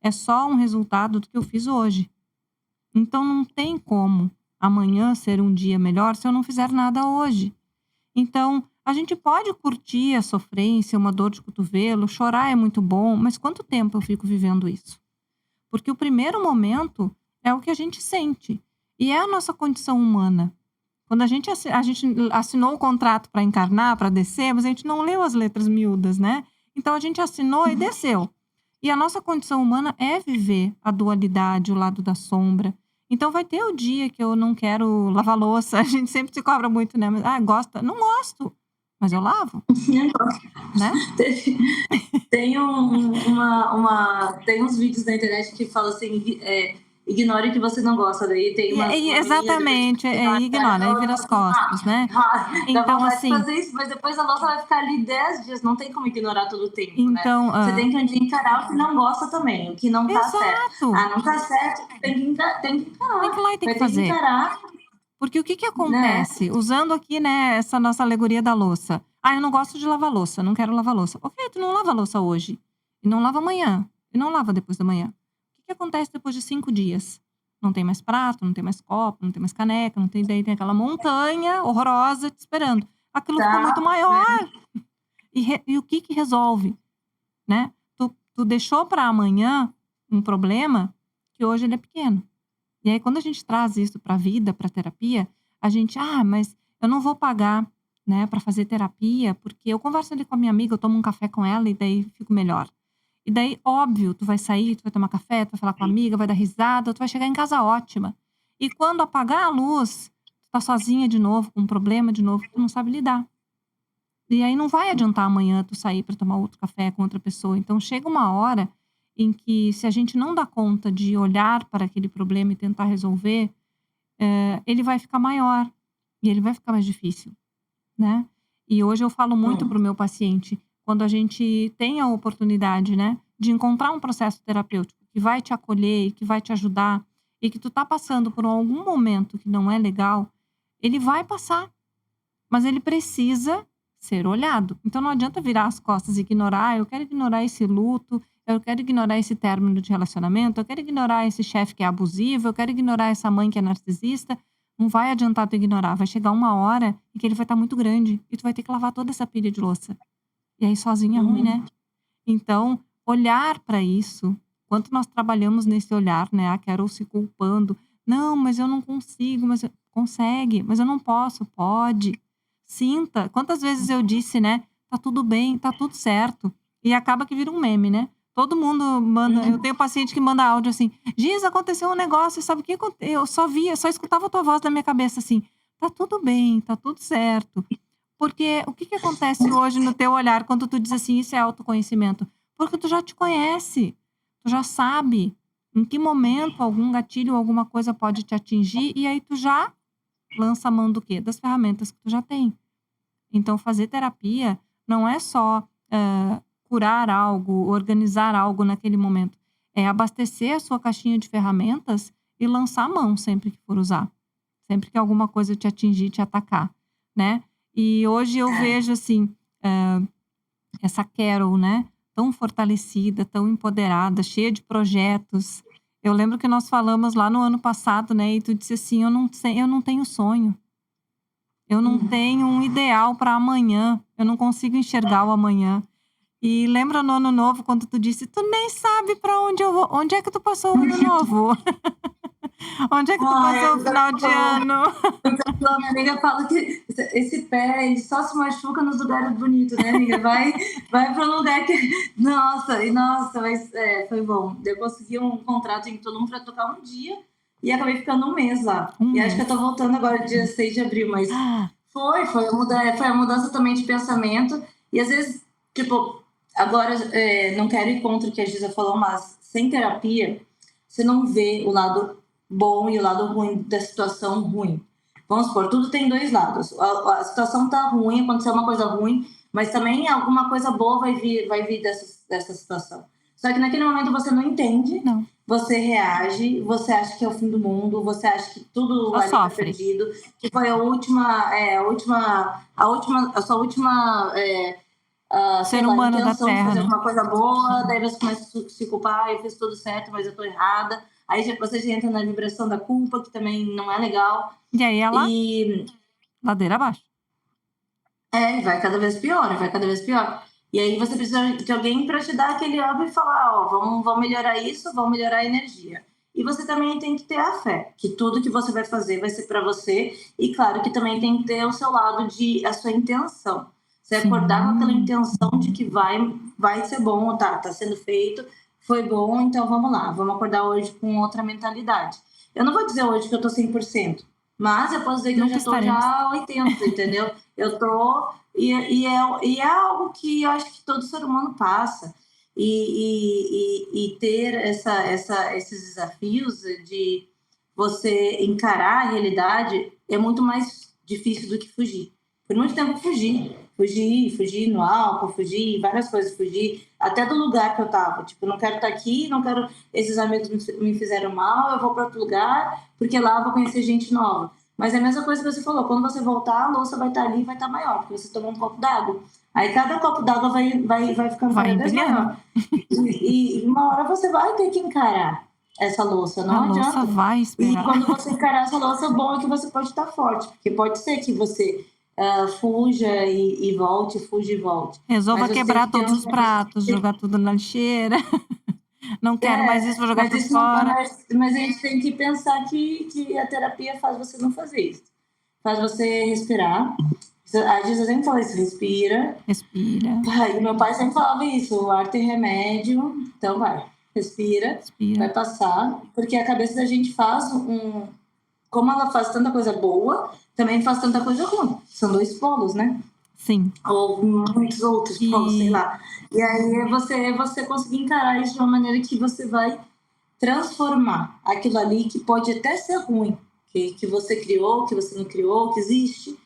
é só um resultado do que eu fiz hoje. Então, não tem como amanhã ser um dia melhor se eu não fizer nada hoje. Então, A gente pode curtir a sofrência, uma dor de cotovelo, chorar é muito bom, mas quanto tempo eu fico vivendo isso? Porque o primeiro momento é o que a gente sente, e é a nossa condição humana. Quando a gente assinou o contrato para encarnar, para descer, mas a gente não leu as letras miúdas, né. Então a gente assinou e desceu. E a nossa condição humana é viver a dualidade, o lado da sombra. Então vai ter o dia que eu não quero lavar louça, a gente sempre se cobra muito, né, mas: "Ah, gosta?". Não gosto, mas eu lavo, né. Teve- Tem tem uns vídeos na internet que falam assim, ignore que você não gosta. Daí tem E uma menininha depois exatamente, que vai ignora, aí vira as costas, né. dá Então vontade de assim, fazer isso, mas depois a nossa vai ficar ali 10 dias, não tem como ignorar todo o tempo, né? então Você tem que um dia encarar o que não gosta também, o que não tá certo. exato, Ah, não tá certo, tem que tem que ir encarar, lá e tem vai que ter que fazer. encarar, Porque o que que né? acontece? Usando aqui, né, essa nossa alegoria da louça. "Ah, eu não gosto de lavar louça, não quero lavar louça". Ok, tu não lava a louça hoje, e não lava amanhã, e não lava depois da manhã. O que que acontece depois de 5 dias? Não tem mais prato, não tem mais copo, não tem mais caneca, não tem daí tem aquela montanha horrorosa te esperando. Aquilo ficou muito Tá, né? maior. E o que que resolve, né? Tu deixou para amanhã um problema que hoje ele é pequeno. E aí quando a gente traz isso para a vida, pra terapia, a gente: "Ah, mas eu não vou pagar, né, para fazer terapia, porque eu converso ali com a minha amiga, eu tomo um café com ela e daí fico melhor". E daí, óbvio, tu vai sair, tu vai tomar café, tu vai falar com a amiga, vai dar risada, tu vai chegar em casa ótima. E quando apagar a luz, tu tá sozinha de novo, com um problema de novo que tu não sabe lidar. E aí não vai adiantar amanhã tu sair para tomar outro café com outra pessoa. Então chega uma hora em que se a gente não dá conta de olhar para aquele problema e tentar resolver, ele vai ficar maior e ele vai ficar mais difícil, né. E hoje eu falo muito Hum. para o meu paciente, quando a gente tem a oportunidade, né, de encontrar um processo terapêutico que vai te acolher e que vai te ajudar, e que tu tá passando por algum momento que não é legal, ele vai passar. Mas ele precisa ser olhado. Então não adianta virar as costas e ignorar: "Ah, eu quero ignorar esse luto, eu quero ignorar esse término de relacionamento, eu quero ignorar esse chefe que é abusivo, eu quero ignorar essa mãe que é narcisista". Não vai adiantar tu ignorar, vai chegar uma hora em que ele vai estar muito grande e tu vai ter que lavar toda essa pilha de louça. E aí sozinho é ruim, Uhum. né. Então, olhar para isso, quanto nós trabalhamos nesse olhar, né, a Carol se culpando: "Não, mas eu não consigo, mas eu". Consegue, mas eu não posso. Pode. Sinta. Quantas vezes eu disse, né: "Tá tudo bem, tá tudo certo", e acaba que vira um meme, né. Todo mundo manda, eu Uhum. tenho paciente que manda áudio assim: "Giz, aconteceu um negócio, sabe o que eu só via, só escutava a tua voz na minha cabeça assim: 'Tá tudo bem, tá tudo certo'". Porque o que que acontece hoje no teu olhar quando tu diz assim: "Isso é autoconhecimento"? Porque tu já te conhece, tu já sabe em que momento algum gatilho ou alguma coisa pode te atingir, e aí tu já lança a mão do quê? Das ferramentas que tu já tem. Então fazer terapia não é só, curar algo, organizar algo naquele momento, é abastecer a sua caixinha de ferramentas e lançar a mão sempre que for usar, sempre que alguma coisa te atingir, te atacar, né. E hoje eu vejo assim, essa Carol, né, tão fortalecida, tão empoderada, cheia de projetos. Eu lembro que nós falamos lá no ano passado, né, e tu disse assim: "Eu não sei, eu não tenho sonho, eu não Uhum. tenho um ideal para amanhã, eu não consigo enxergar o amanhã". E lembra no ano novo quando tu disse: "Tu nem sabe para onde eu vou". Onde é que tu passou o ano novo? Onde é que tu Ai, passou o final de ano? a minha amiga fala que esse pé ele só se machuca nos lugares bonitos, né, amiga? Vai para um lugar que. Nossa, mas foi bom. Eu consegui um contrato em todo mundo para tocar um dia e acabei ficando um mês lá. Um E acho que eu tô mês. voltando agora, dia 6 de abril, mas Ah, foi a mudança também de pensamento. E às vezes, tipo, agora não quero ir contra o que a Giza falou, mas sem terapia, você não vê o lado bom e o lado ruim da situação ruim. Vamos supor, tudo tem dois lados. A situação tá ruim, aconteceu uma coisa ruim, mas também alguma coisa boa vai vir dessa situação. Só que naquele momento você não entende, não, você reage, você acha que é o fim do mundo, você acha que tudo só ali tá sofre. perdido, que foi a sua última, sei Ser lá, humano da intenção de terra, fazer né. alguma coisa boa, daí você começa a se culpar, "Ah, eu fiz tudo certo, mas eu tô errada". Aí você já entra na vibração da culpa, que também não é legal. E aí ela E ladeira abaixo. E vai cada vez pior, e vai cada vez pior. E aí você precisa de alguém para te dar aquele up e falar, ó, vamos melhorar isso, vamos melhorar a energia. E você também tem que ter a fé, que tudo que você vai fazer vai ser para você. E claro que também tem que ter o seu lado de a sua intenção. Você acordar com aquela Sim. intenção de que vai ser bom, tá sendo feito, foi bom, então vamos lá, vamos acordar hoje com outra mentalidade. Eu não vou dizer hoje que eu tô 100%, mas eu posso dizer que eu Nunca já tô estaremos. já 80, entendeu? Eu tô e é algo que eu acho que todo ser humano passa. E ter esses desafios de você encarar a realidade é muito mais difícil do que fugir. Por muito tempo fugi no álcool, fugi várias coisas, fugi até do lugar que eu tava. Tipo, não quero estar aqui, não quero. Esses amigos me fizeram mal, eu vou para outro lugar, porque lá eu vou conhecer gente nova. Mas é a mesma coisa que você falou, quando você voltar, a louça vai estar ali e vai estar maior, porque você tomou um copo d'água. Aí cada copo d'água vai ficando Vai cada vez empilhando. maior. E uma hora você vai ter que encarar essa louça, A não louça adianta. vai E esperar. quando você encarar essa louça, o bom é que você pode estar forte, porque pode ser que você fuja e volte, fuja e volte. Resolva Mas você tem quebrar que ter todos os pratos, jogar tudo na lixeira. Não quero mais isso, vou jogar mas tudo isso não, fora. mas a gente tem que pensar que a terapia faz você não fazer isso. Faz você respirar. A Giza sempre falou isso, respira. Respira, E meu pai sempre falava isso, o ar tem remédio, então respira, respira. vai passar, porque a cabeça da gente faz como ela faz tanta coisa boa, também faz tanta coisa ruim. São dois polos, né? Sim. Ou muitos outros polos, sei lá. E aí você conseguir encarar isso de uma maneira que você vai transformar aquilo ali que pode até ser ruim, que você criou, que você não criou, que existe.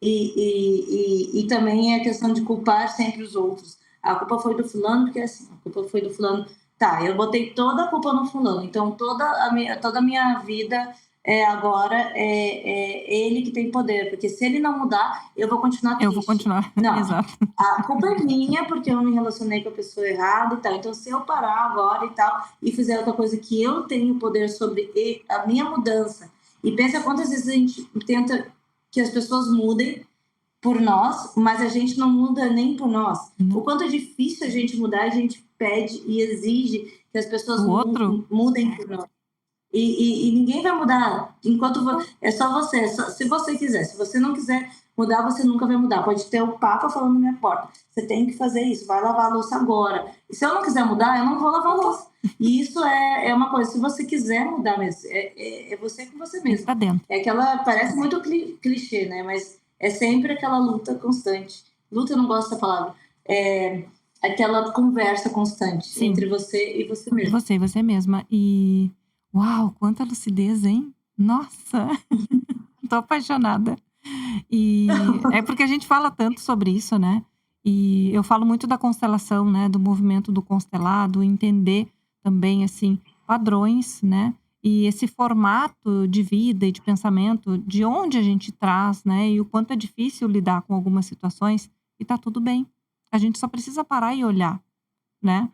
E também é a questão de culpar sempre os outros. A culpa foi do fulano, porque assim, a culpa foi do fulano. Tá, eu botei toda a culpa no fulano, então toda a minha vida agora é ele que tem poder, porque se ele não mudar, eu vou continuar triste. Eu vou continuar, Não, exato. a culpa é minha porque eu me relacionei com a pessoa errada e tal. Então, se eu parar agora e tal e fizer outra coisa que eu tenho poder sobre a minha mudança, e pensa quantas vezes a gente tenta que as pessoas mudem por nós, mas a gente não muda nem por nós. O quanto é difícil a gente mudar, a gente pede e exige que as pessoas mudem por nós. E ninguém vai mudar enquanto é só você. Se você quiser. Se você não quiser mudar, você nunca vai mudar. Pode ter o Papa falando na minha porta. Você tem que fazer isso. Vai lavar a louça agora. E se eu não quiser mudar, eu não vou lavar a louça. E isso é uma coisa. Se você quiser mudar mesmo, é você com você mesmo. Tá dentro. É aquela parece muito clichê, né? Mas é sempre aquela luta constante. Luta, eu não gosto dessa palavra. É aquela conversa constante entre você e você mesmo. Você e você mesma. E uau, quanta lucidez, hein? Nossa, tô apaixonada. E é porque a gente fala tanto sobre isso, né? E eu falo muito da constelação, né? Do movimento do constelado, entender também, assim, padrões, né? E esse formato de vida e de pensamento, de onde a gente traz, né? E o quanto é difícil lidar com algumas situações, e tá tudo bem. A gente só precisa parar e olhar, né?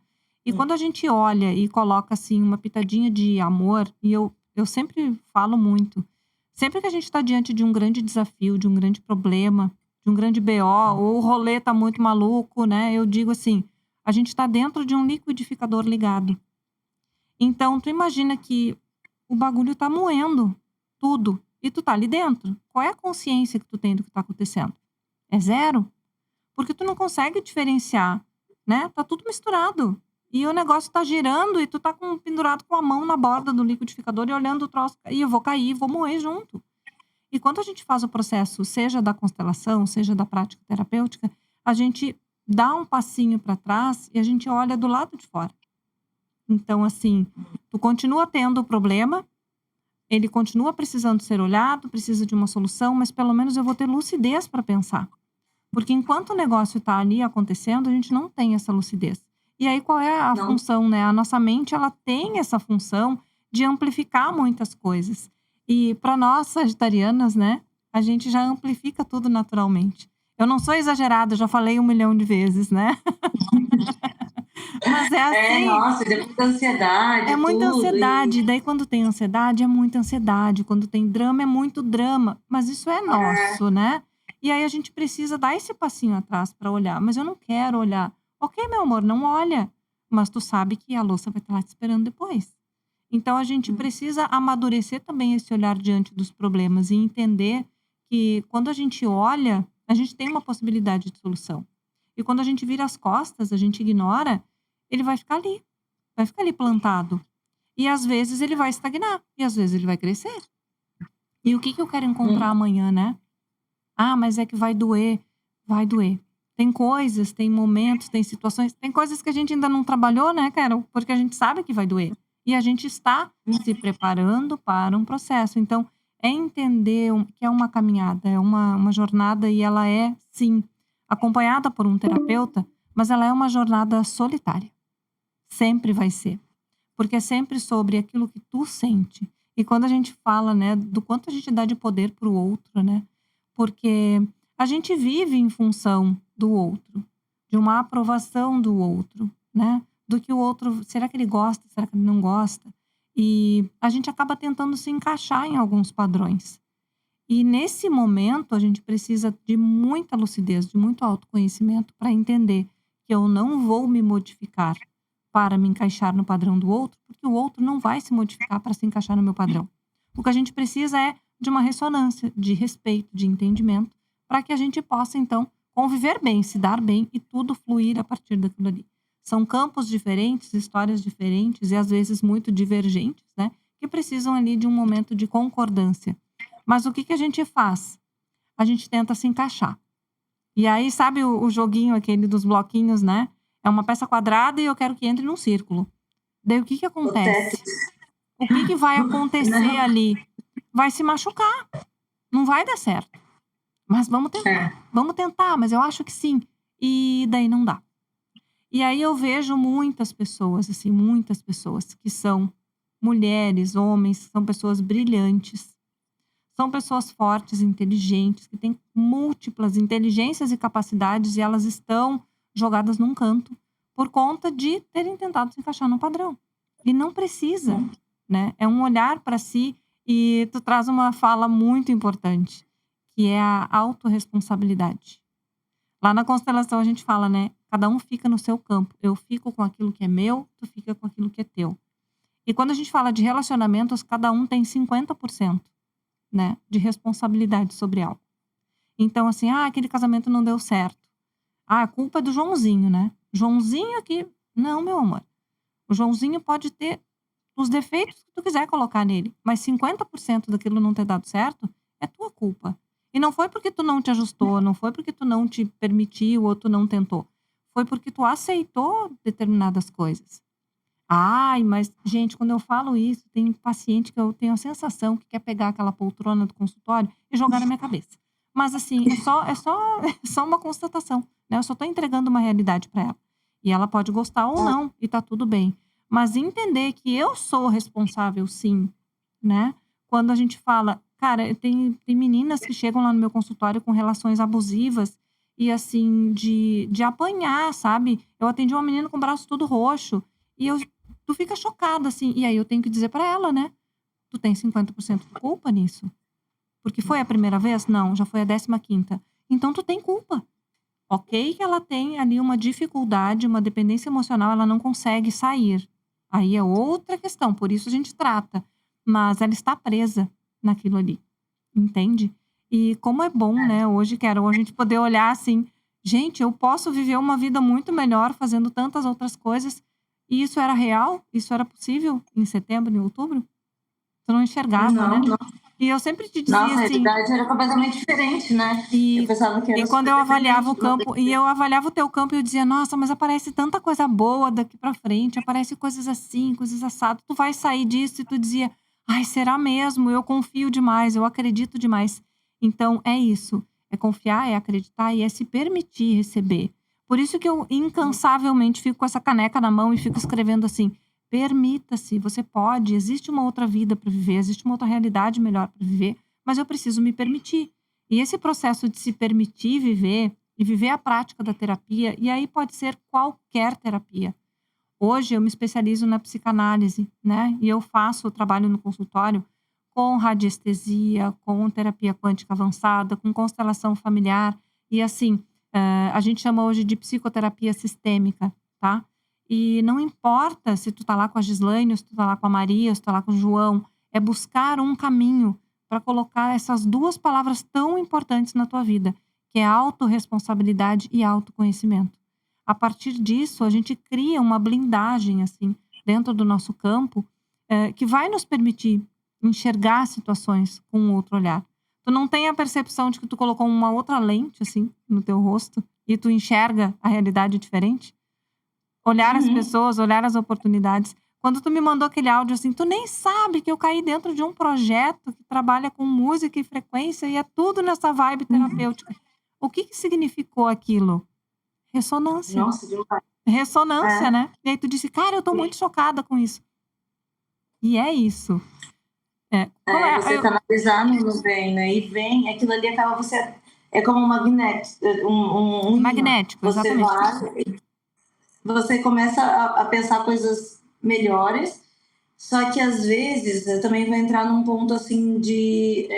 E quando a gente olha e coloca, assim, uma pitadinha de amor, e eu sempre falo muito, sempre que a gente está diante de um grande desafio, de um grande problema, de um grande BO, ou o rolê tá muito maluco, né? Eu digo assim, a gente está dentro de um liquidificador ligado. Então, tu imagina que o bagulho tá moendo tudo e tu tá ali dentro. Qual é a consciência que tu tem do que tá acontecendo? É zero? Porque tu não consegue diferenciar, né? Tá tudo misturado. E o negócio tá girando e tu tá pendurado com a mão na borda do liquidificador e olhando o troço. E eu vou cair, vou moer junto. E quando a gente faz o processo, seja da constelação, seja da prática terapêutica, a gente dá um passinho para trás e a gente olha do lado de fora. Então, assim, tu continua tendo o problema, ele continua precisando ser olhado, precisa de uma solução, mas pelo menos eu vou ter lucidez para pensar. Porque enquanto o negócio está ali acontecendo, a gente não tem essa lucidez. E aí qual é a função, né? A nossa mente, ela tem essa função de amplificar muitas coisas. E para nós, sagitarianas, né? A gente já amplifica tudo naturalmente. Eu não sou exagerada, já falei 1 milhão de vezes, né? Mas é assim. Nossa, é muita ansiedade. É muita tudo, ansiedade. Daí, quando tem ansiedade, é muita ansiedade. Quando tem drama, é muito drama. Mas isso é nosso, né? E aí a gente precisa dar esse passinho atrás para olhar, mas eu não quero olhar. Ok, meu amor, não olha, mas tu sabe que a louça vai estar lá te esperando depois. Então a gente Hum. precisa amadurecer também esse olhar diante dos problemas e entender que quando a gente olha, a gente tem uma possibilidade de solução. E quando a gente vira as costas, a gente ignora, ele vai ficar ali plantado. E às vezes ele vai estagnar, e às vezes ele vai crescer. E o que que eu quero encontrar Hum. amanhã, né? Ah, mas é que vai doer. Vai doer. Tem coisas, tem momentos, tem situações, tem coisas que a gente ainda não trabalhou, né, Carol? Porque a gente sabe que vai doer. E a gente está se preparando para um processo. Então, é entender que é uma caminhada, é uma jornada e ela é, sim, acompanhada por um terapeuta, mas ela é uma jornada solitária. Sempre vai ser. Porque é sempre sobre aquilo que tu sente. E quando a gente fala, né, do quanto a gente dá de poder para o outro, né? Porque a gente vive em função do outro, de uma aprovação do outro, né? Do que o outro, será que ele gosta, será que ele não gosta? E a gente acaba tentando se encaixar em alguns padrões. E nesse momento a gente precisa de muita lucidez, de muito autoconhecimento para entender que eu não vou me modificar para me encaixar no padrão do outro, porque o outro não vai se modificar para se encaixar no meu padrão. O que a gente precisa é de uma ressonância, de respeito, de entendimento, para que a gente possa, então, conviver bem, se dar bem e tudo fluir a partir daquilo ali. São campos diferentes, histórias diferentes e às vezes muito divergentes, né? Que precisam ali de um momento de concordância. Mas o que que a gente faz? A gente tenta se encaixar. E aí, sabe o joguinho aquele dos bloquinhos, né? É uma peça quadrada e eu quero que entre num círculo. Daí o que que O acontece? Tetris. O que que vai acontecer Não. ali? Vai se machucar, não vai dar certo. Mas É. vamos tentar, mas eu acho que sim. E daí não dá. E aí eu vejo muitas pessoas, assim, muitas pessoas que são mulheres, homens, são pessoas brilhantes, são pessoas fortes, inteligentes, que têm múltiplas inteligências e capacidades e elas estão jogadas num canto por conta de terem tentado se encaixar num padrão. E não precisa, Hum. né? É um olhar para si e tu traz uma fala muito importante, que é a autorresponsabilidade. Lá na constelação a gente fala, né? Cada um fica no seu campo. Eu fico com aquilo que é meu, tu fica com aquilo que é teu. E quando a gente fala de relacionamentos, cada um tem 50%, né, de responsabilidade sobre algo. Então, assim, aquele casamento não deu certo. A culpa é do Joãozinho, né? Joãozinho aqui. Não, meu amor. O Joãozinho pode ter os defeitos que tu quiser colocar nele, mas 50% daquilo não ter dado certo é tua culpa. E não foi porque tu não te ajustou, não foi porque tu não te permitiu ou tu não tentou. Foi porque tu aceitou determinadas coisas. Ai, mas, gente, quando eu falo isso, tem paciente que eu tenho a sensação que quer pegar aquela poltrona do consultório e jogar na minha cabeça. Mas, assim, é só uma constatação, né? Eu só tô entregando uma realidade para ela. E ela pode gostar ou não, e tá tudo bem. Mas entender que eu sou responsável, sim, né? Quando a gente fala, cara, tem meninas que chegam lá no meu consultório com relações abusivas e, assim, de apanhar, sabe? Eu atendi uma menina com o braço todo roxo. E tu fica chocada, assim. E aí eu tenho que dizer pra ela, né: "Tu tem 50% de culpa nisso. Porque foi a primeira vez? Não, já foi a 15ª. Então tu tem culpa. Ok que ela tem ali uma dificuldade, uma dependência emocional, ela não consegue sair. Aí é outra questão, por isso a gente trata. Mas ela está presa naquilo ali, entende? E como é bom, né, hoje, Carol, a gente poder olhar assim: "Gente, eu posso viver uma vida muito melhor fazendo tantas outras coisas". E isso era real? Isso era possível em setembro, em outubro? Tu não enxergava, Não, né? não. E eu sempre te dizia Nossa, a assim realidade era completamente diferente, né? Eu e pensava que e era quando super eu avaliava dependente o de uma campo e pessoa. eu avaliava o teu campo, eu dizia: "Nossa, mas aparece tanta coisa boa daqui pra frente, aparece coisas assim, coisas assado, tu vai sair disso", e tu dizia: "Ai, será mesmo? Eu confio demais, eu acredito demais". Então é isso, é confiar, é acreditar e é se permitir receber. Por isso que eu incansavelmente fico com essa caneca na mão e fico escrevendo assim: "Permita-se, você pode, existe uma outra vida para viver, existe uma outra realidade melhor para viver, mas eu preciso me permitir". E esse processo de se permitir viver e viver a prática da terapia, e aí pode ser qualquer terapia. Hoje eu me especializo na psicanálise, né? E eu faço o trabalho no consultório com radiestesia, com terapia quântica avançada, com constelação familiar. E assim, a gente chama hoje de psicoterapia sistêmica, tá? E não importa se tu tá lá com a Gislaine, ou se tu tá lá com a Maria, ou se tu tá lá com o João, é buscar um caminho para colocar essas duas palavras tão importantes na tua vida, que é autorresponsabilidade e autoconhecimento. A partir disso, a gente cria uma blindagem, assim, dentro do nosso campo, que vai nos permitir enxergar situações com um outro olhar. Tu não tem a percepção de que tu colocou uma outra lente, assim, no teu rosto e tu enxerga a realidade diferente? Olhar as Uhum. pessoas, olhar as oportunidades. Quando tu me mandou aquele áudio, assim, tu nem sabe que eu caí dentro de um projeto que trabalha com música e frequência e é tudo nessa vibe Uhum. terapêutica. O que que significou aquilo? Ressonância. Nossa, demais. Ressonância, É. né? E aí tu disse: "Cara, eu tô muito chocada com isso". E é isso. Como É, é? você canalizar no bem, né? E vem, aquilo ali acaba você. É como um magnético, um imã. Magnético, Você exatamente. vai, você começa a pensar coisas melhores, só que às vezes eu também vou entrar num ponto assim de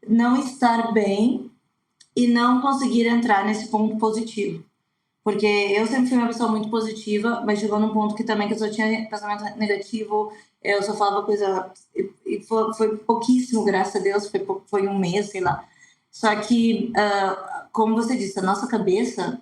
não estar bem e não conseguir entrar nesse ponto positivo. Porque eu sempre fui uma pessoa muito positiva, mas chegou num ponto que também que eu só tinha pensamento negativo, eu só falava coisa. E foi pouquíssimo, graças a Deus, foi um mês, sei lá. Só que, como você disse, a nossa cabeça,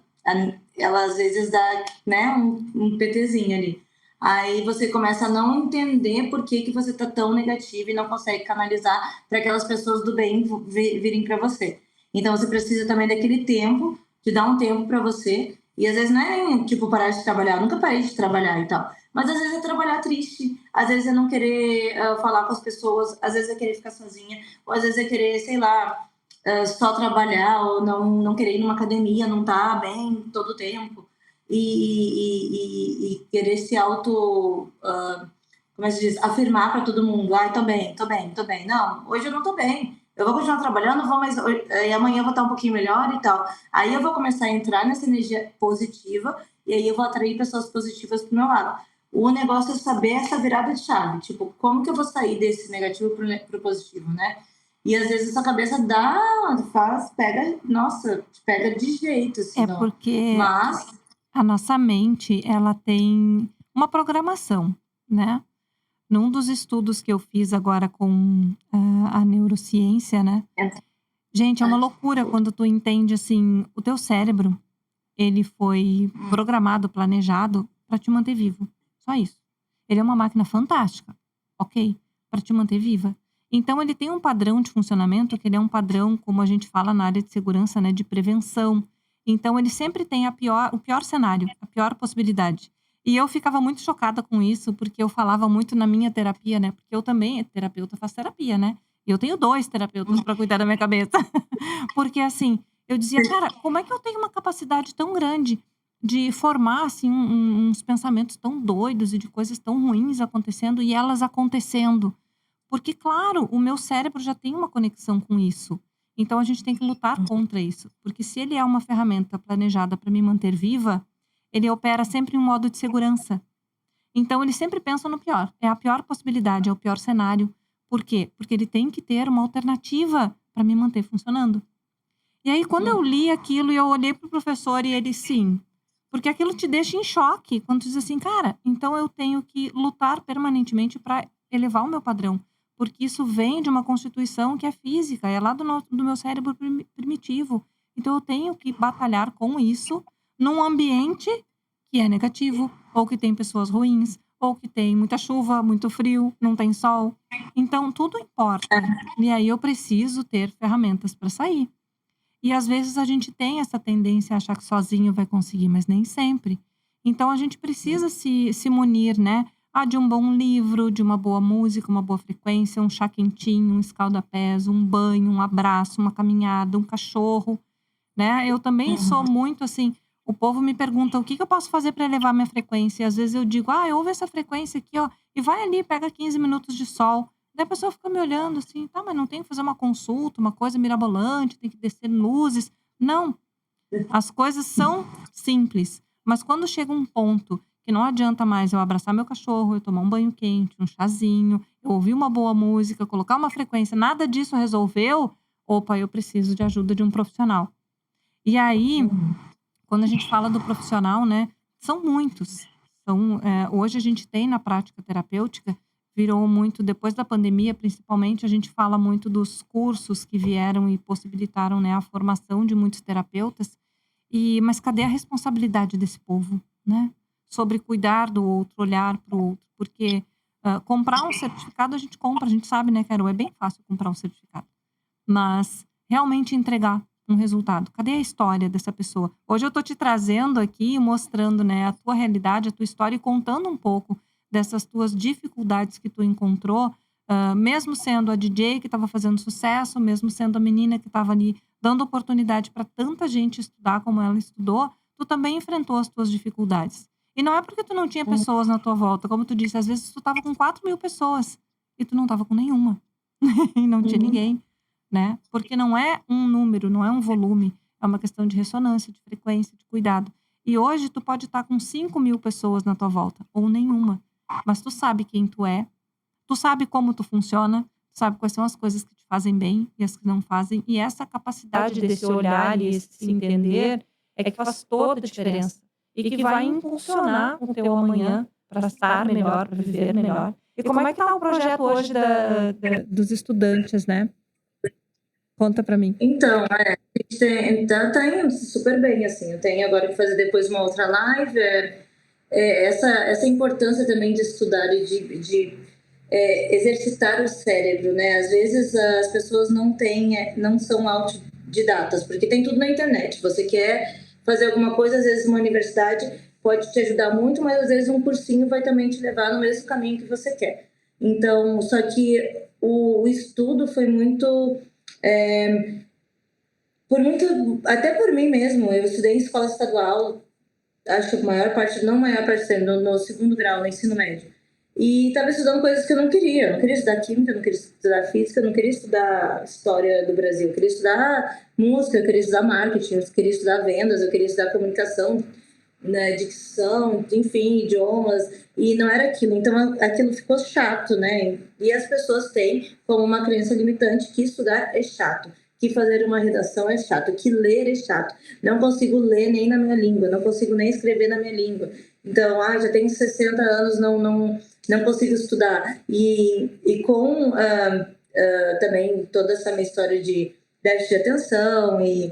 ela às vezes dá né, um PTzinho ali. Aí você começa a não entender por que você tá tão negativo e não consegue canalizar para aquelas pessoas do bem virem para você. Então você precisa também daquele tempo, de dar um tempo para você. E às vezes não é nem tipo parar de trabalhar, eu nunca parei de trabalhar e tal. Mas às vezes é trabalhar triste, às vezes é não querer falar com as pessoas, às vezes é querer ficar sozinha, ou às vezes é querer, sei lá, só trabalhar, ou não querer ir numa academia, não tá bem todo o tempo. E querer se como é que se diz, afirmar para todo mundo, ai, tô bem, tô bem, tô bem. Não, hoje eu não tô bem. Eu vou continuar trabalhando, vou, mas e amanhã eu vou estar um pouquinho melhor e tal. Aí eu vou começar a entrar nessa energia positiva e aí eu vou atrair pessoas positivas pro meu lado. O negócio é saber essa virada de chave, tipo, como que eu vou sair desse negativo pro positivo, né? E às vezes a sua cabeça nossa, pega de jeito, assim, É não. porque Mas, a nossa mente, ela tem uma programação, né. Num dos estudos que eu fiz agora com, a neurociência, né, gente, é uma loucura quando tu entende, assim, o teu cérebro, ele foi programado, planejado para te manter vivo, só isso. Ele é uma máquina fantástica, ok, para te manter viva. Então ele tem um padrão de funcionamento que ele é um padrão, como a gente fala na área de segurança, né, de prevenção. Então ele sempre tem o pior cenário, a pior possibilidade. E eu ficava muito chocada com isso, porque eu falava muito na minha terapia, né, porque eu também, terapeuta, faço terapia, né, e eu tenho 2 terapeutas para cuidar da minha cabeça. Porque assim, eu dizia: "Cara, como é que eu tenho uma capacidade tão grande de formar, assim, uns pensamentos tão doidos e de coisas tão ruins acontecendo e elas acontecendo?" Porque, claro, o meu cérebro já tem uma conexão com isso. Então a gente tem que lutar contra isso, porque se ele é uma ferramenta planejada para me manter viva, ele opera sempre em um modo de segurança. Então ele sempre pensa no pior, é a pior possibilidade, é o pior cenário. Por quê? Porque ele tem que ter uma alternativa para me manter funcionando. E aí quando eu li aquilo e eu olhei para o professor e ele: "Sim", porque aquilo te deixa em choque, quando tu diz assim: "Cara, então eu tenho que lutar permanentemente para elevar o meu padrão", porque isso vem de uma constituição que é física, é lá do meu cérebro primitivo. Então eu tenho que batalhar com isso num ambiente que é negativo, ou que tem pessoas ruins, ou que tem muita chuva, muito frio, não tem sol. Então tudo importa. E aí eu preciso ter ferramentas para sair. E às vezes a gente tem essa tendência a achar que sozinho vai conseguir, mas nem sempre. Então a gente precisa se munir, né, de um bom livro, de uma boa música, uma boa frequência, um chá quentinho, um escalda-pés, um banho, um abraço, uma caminhada, um cachorro, né. Eu também sou muito assim, o povo me pergunta: "O que que eu posso fazer para elevar minha frequência?" E às vezes eu digo: "Ah, ouve essa frequência aqui, ó, e vai ali, pega 15 minutos de sol." Daí a pessoa fica me olhando assim: "Tá, mas não tem que fazer uma consulta, uma coisa mirabolante, tem que descer luzes." Não, as coisas são simples, mas quando chega um ponto que que não adianta mais eu abraçar meu cachorro, eu tomar um banho quente, um chazinho, eu ouvir uma boa música, colocar uma frequência, nada disso resolveu, opa, eu preciso de ajuda de um profissional. E aí, Uhum. quando a gente fala do profissional, né, são muitos. Hoje a gente tem na prática terapêutica, virou muito, depois da pandemia, principalmente, a gente fala muito dos cursos que vieram e possibilitaram, né, a formação de muitos terapeutas. Mas cadê a responsabilidade desse povo, né? Sobre cuidar do outro, olhar para o outro, porque comprar um certificado a gente compra, a gente sabe, né, Carol? É bem fácil comprar um certificado. Mas realmente entregar um resultado. Cadê a história dessa pessoa? Hoje eu tô te trazendo aqui, mostrando, né, a tua realidade, a tua história e contando um pouco dessas tuas dificuldades que tu encontrou, mesmo sendo a DJ que estava fazendo sucesso, mesmo sendo a menina que estava ali dando oportunidade para tanta gente estudar como ela estudou, tu também enfrentou as tuas dificuldades. E não é porque tu não tinha Uhum. pessoas na tua volta, como tu disse, às vezes tu estava com 4.000 pessoas e tu não estava com nenhuma. E não tinha Uhum. ninguém, né? Porque não é um número, não é um volume, é uma questão de ressonância, de frequência, de cuidado. E hoje tu pode estar com 5.000 pessoas na tua volta, ou nenhuma. Mas tu sabe quem tu é, tu sabe como tu funciona, tu sabe quais são as coisas que te fazem bem e as que não fazem. E essa capacidade desse olhar e esse se entender é que faz toda a diferença. E que vai impulsionar o teu amanhã para estar melhor, para viver melhor. E como é que tá o projeto hoje dos estudantes, né? Conta pra mim. Então, a gente tá indo super bem, assim. Eu tenho agora que fazer depois uma outra live. Essa importância também de estudar e de exercitar o cérebro, né? Às vezes as pessoas não são autodidatas, porque tem tudo na internet. Você quer fazer alguma coisa, às vezes uma universidade pode te ajudar muito, mas às vezes um cursinho vai também te levar no mesmo caminho que você quer. Então, só que o estudo foi muito... até por mim mesmo, eu estudei em escola estadual, acho que a maior parte, não a maior parte, no segundo grau, no ensino médio. E estava estudando coisas que eu não queria. Eu não queria estudar química, eu não queria estudar física, eu não queria estudar história do Brasil. Eu queria estudar música, eu queria estudar marketing, eu queria estudar vendas, eu queria estudar comunicação, né, dicção, enfim, idiomas. E não era aquilo. Então aquilo ficou chato, né? E as pessoas têm como uma crença limitante que estudar é chato, que fazer uma redação é chato, que ler é chato. Não consigo ler nem na minha língua, não consigo nem escrever na minha língua. Então, já tenho 60 anos, não consigo estudar. E com também toda essa minha história de déficit de atenção, e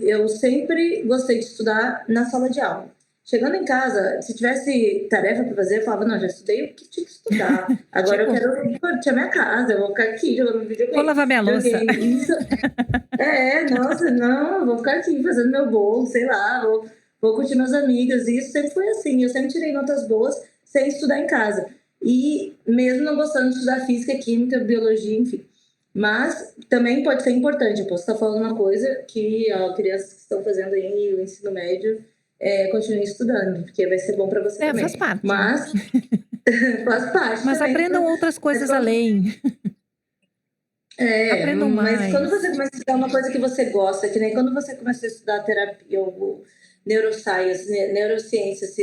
eu sempre gostei de estudar na sala de aula. Chegando em casa, se tivesse tarefa para fazer, eu falava, não, já estudei o que tinha que estudar. Agora eu quero curtir a minha casa, eu vou ficar aqui jogando videogame. Vou lavar minha louça. Isso. Nossa, não, eu vou ficar aqui fazendo meu bolo, sei lá, vou curtir meus amigos. E isso sempre foi assim, eu sempre tirei notas boas sem estudar em casa. E mesmo não gostando de estudar física, química, biologia, enfim. Mas também pode ser importante. Eu posso estar falando uma coisa que crianças que estão fazendo aí o ensino médio continuem estudando, porque vai ser bom para você também. Faz parte. Mas faz parte. Mas também, aprendam outras coisas além. Aprendam mas mais. quando você começa a estudar uma coisa que você gosta, que nem quando você começa a estudar terapia ou neuroscience, neurociências,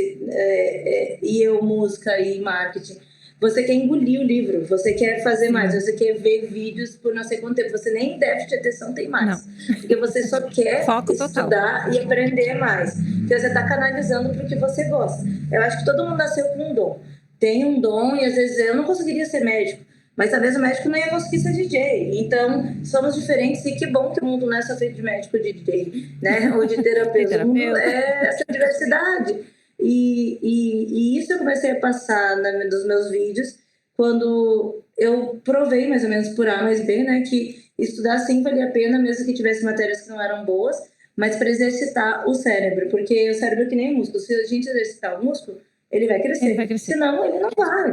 e música e marketing, você quer engolir o livro, você quer fazer mais, você quer ver vídeos por não sei quanto tempo, você nem déficit de atenção tem mais, porque você só quer estudar e aprender mais, porque você está canalizando para o que você gosta. Eu acho que todo mundo nasceu com um dom, tem um dom, e às vezes eu não conseguiria ser médico, mas talvez o médico não ia conseguir ser DJ. Então, somos diferentes, e que bom que o mundo não é só feito de médico ou de DJ, né? Ou de terapeuta. O mundo é essa diversidade. E isso eu comecei a passar nos meus vídeos, quando eu provei, mais ou menos por A mais B, né? Que estudar sim valia a pena, mesmo que tivesse matérias que não eram boas, mas para exercitar o cérebro. Porque o cérebro é que nem músculo. Se a gente exercitar o músculo, ele vai crescer. Senão, ele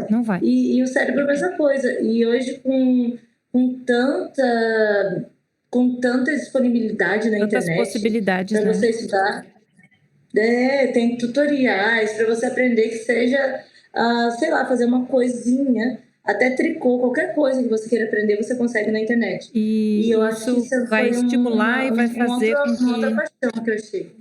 não vai. E o cérebro é a mesma coisa. E hoje, com tanta disponibilidade na internet, tantas possibilidades, para você estudar, tem tutoriais para você aprender, que seja, sei lá, fazer uma coisinha, até tricô, qualquer coisa que você queira aprender, você consegue na internet. E eu acho que isso vai estimular e vai fazer uma outra paixão que eu achei.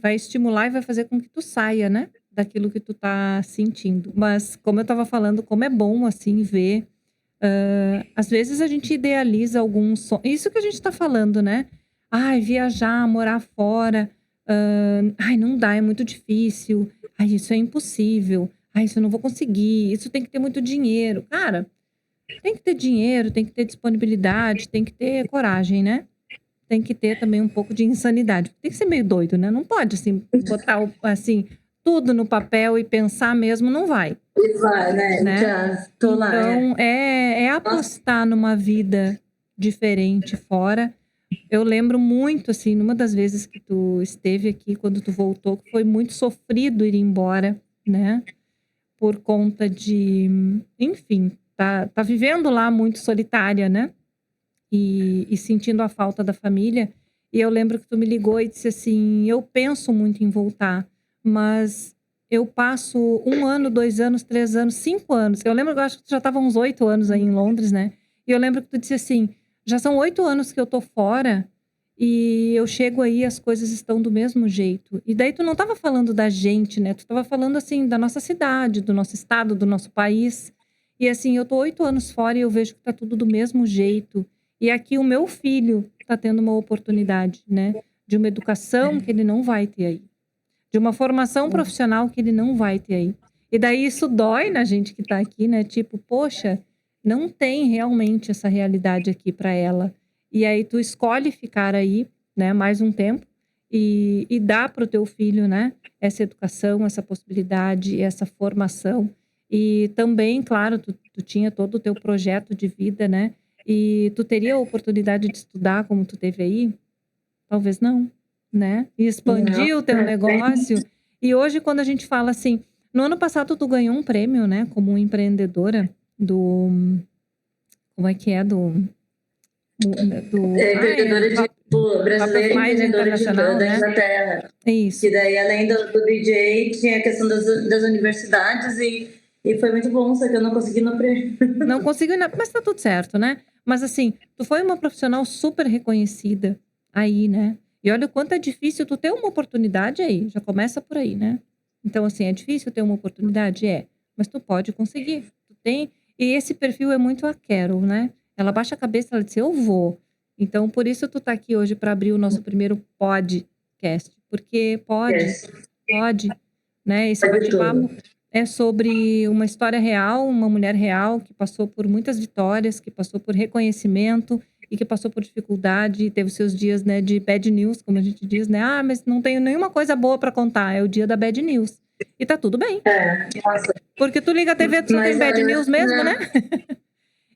Vai estimular e vai fazer com que tu saia, né? daquilo que tu tá sentindo. Mas, como eu estava falando, como é bom, assim, ver. Às vezes a gente idealiza alguns sonhos. Isso que a gente tá falando, né? Ai, viajar, morar fora. Ai, não dá, é muito difícil. Ai, isso é impossível. Ai, isso eu não vou conseguir. Isso tem que ter muito dinheiro. Cara, tem que ter dinheiro, tem que ter disponibilidade, tem que ter coragem, né? Tem que ter também um pouco de insanidade. Tem que ser meio doido, né? Não pode, assim, botar, assim, tudo no papel e pensar mesmo, não vai, E vai, né? né? Já tô lá, Então, é Nossa, apostar numa vida diferente fora. Eu lembro muito, assim, numa das vezes que tu esteve aqui, quando tu voltou, que foi muito sofrido ir embora, né? Por conta de, enfim, tá vivendo lá muito solitária, né? E sentindo a falta da família. E eu lembro que tu me ligou e disse assim: eu penso muito em voltar, mas eu passo 1 ano, 2 anos, 3 anos, 5 anos. Eu lembro que eu acho que tu já estava uns 8 anos aí em Londres, né? E eu lembro que tu disse assim: já são 8 anos que eu tô fora e eu chego aí, as coisas estão do mesmo jeito. E daí tu não estava falando da gente, né? Tu estava falando assim da nossa cidade, do nosso estado, do nosso país. E assim, eu tô 8 anos fora e eu vejo que tá tudo do mesmo jeito. E aqui o meu filho está tendo uma oportunidade, né, de uma educação que ele não vai ter aí, de uma formação profissional que ele não vai ter aí. E daí isso dói na gente que está aqui, né? Tipo, poxa, não tem realmente essa realidade aqui para ela. E aí tu escolhe ficar aí, né, mais um tempo e dá para o teu filho, né, essa educação, essa possibilidade, essa formação. E também, claro, tu tinha todo o teu projeto de vida, né? E tu teria a oportunidade de estudar como tu teve aí? Talvez não, né? E não, expandir o teu negócio. E hoje, quando a gente fala assim, no ano passado tu ganhou um prêmio, né? Como empreendedora do, como é que é? empreendedora de Top of brasileira, Mind empreendedora Internacional, da né? Inglaterra. É Que isso. daí, além do DJ, tinha a questão das universidades e foi muito bom, só que eu não consegui no prêmio. Não conseguiu, mas tá tudo certo, né? Mas assim, tu foi uma profissional super reconhecida aí, né? E olha o quanto é difícil tu ter uma oportunidade aí. Já começa por aí, né? Então, assim, é difícil ter uma oportunidade? É. Mas tu pode conseguir. Tu tem. E esse perfil é muito a Carol, né? Ela baixa a cabeça, ela diz, eu vou. Então, por isso tu tá aqui hoje para abrir o nosso primeiro podcast. Porque pode, Yes, pode, né? Esse pode bate-papo tudo. é sobre uma história real, uma mulher real que passou por muitas vitórias, que passou por reconhecimento e que passou por dificuldade, e teve seus dias, né, de bad news, como a gente diz, né? Ah, mas não tenho nenhuma coisa boa para contar, é o dia da bad news. E tá tudo bem, É, nossa, porque tu liga a TV, tu só tem mas bad news mesmo, né? na,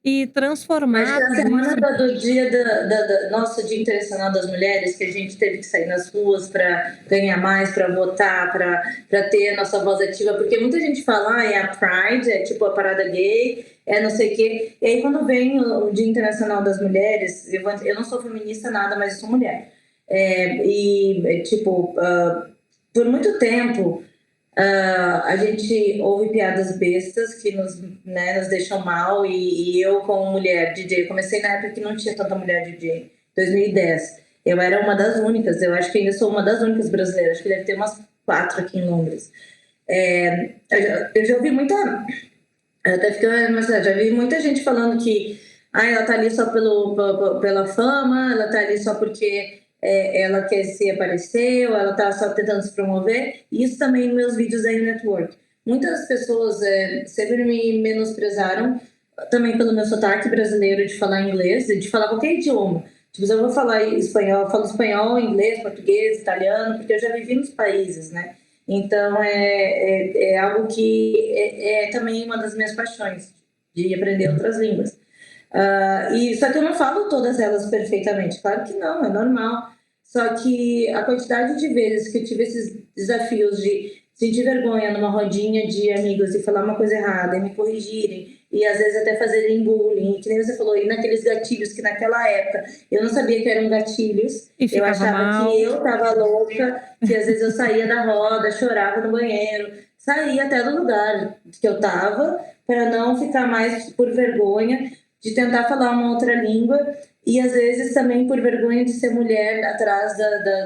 E mas transformar na tudo semana isso. do dia nosso Dia Internacional das Mulheres, que a gente teve que sair nas ruas para ganhar mais, para votar, para ter a nossa voz ativa, porque muita gente fala, é a Pride, é tipo a parada gay, é não sei o quê. E aí, quando vem o Dia Internacional das Mulheres, eu não sou feminista nada, mas eu sou mulher. Tipo, por muito tempo. A gente ouve piadas bestas que nos deixam mal, e eu, como mulher DJ, comecei na época que não tinha tanta mulher DJ, 2010. Eu era uma das únicas, eu acho que ainda sou uma das únicas brasileiras, acho que deve ter umas 4 aqui em Londres. Eu já ouvi muita. Eu até fiquei mas já vi muita gente falando que ela tá ali só pela fama, ela tá ali só porque ela quer se aparecer, ou ela tá só tentando se promover. Isso também nos meus vídeos aí no network. Muitas pessoas sempre me menosprezaram, também pelo meu sotaque brasileiro de falar inglês, de falar qualquer idioma. Tipo, se eu vou falar espanhol, eu falo espanhol, inglês, português, italiano, porque eu já vivi nos países, né? Então, é algo que é também uma das minhas paixões, de aprender outras línguas. Só que eu não falo todas elas perfeitamente, claro que não, é normal. Só que a quantidade de vezes que eu tive esses desafios de sentir vergonha numa rodinha de amigos e falar uma coisa errada e me corrigirem, e às vezes até fazerem bullying, que nem você falou, e naqueles gatilhos que naquela época eu não sabia que eram gatilhos, E eu ficava achava mal. que eu estava louca, que às vezes eu saía da roda, chorava no banheiro, saía até do lugar que eu estava, para não ficar mais por vergonha de tentar falar uma outra língua, e às vezes também por vergonha de ser mulher atrás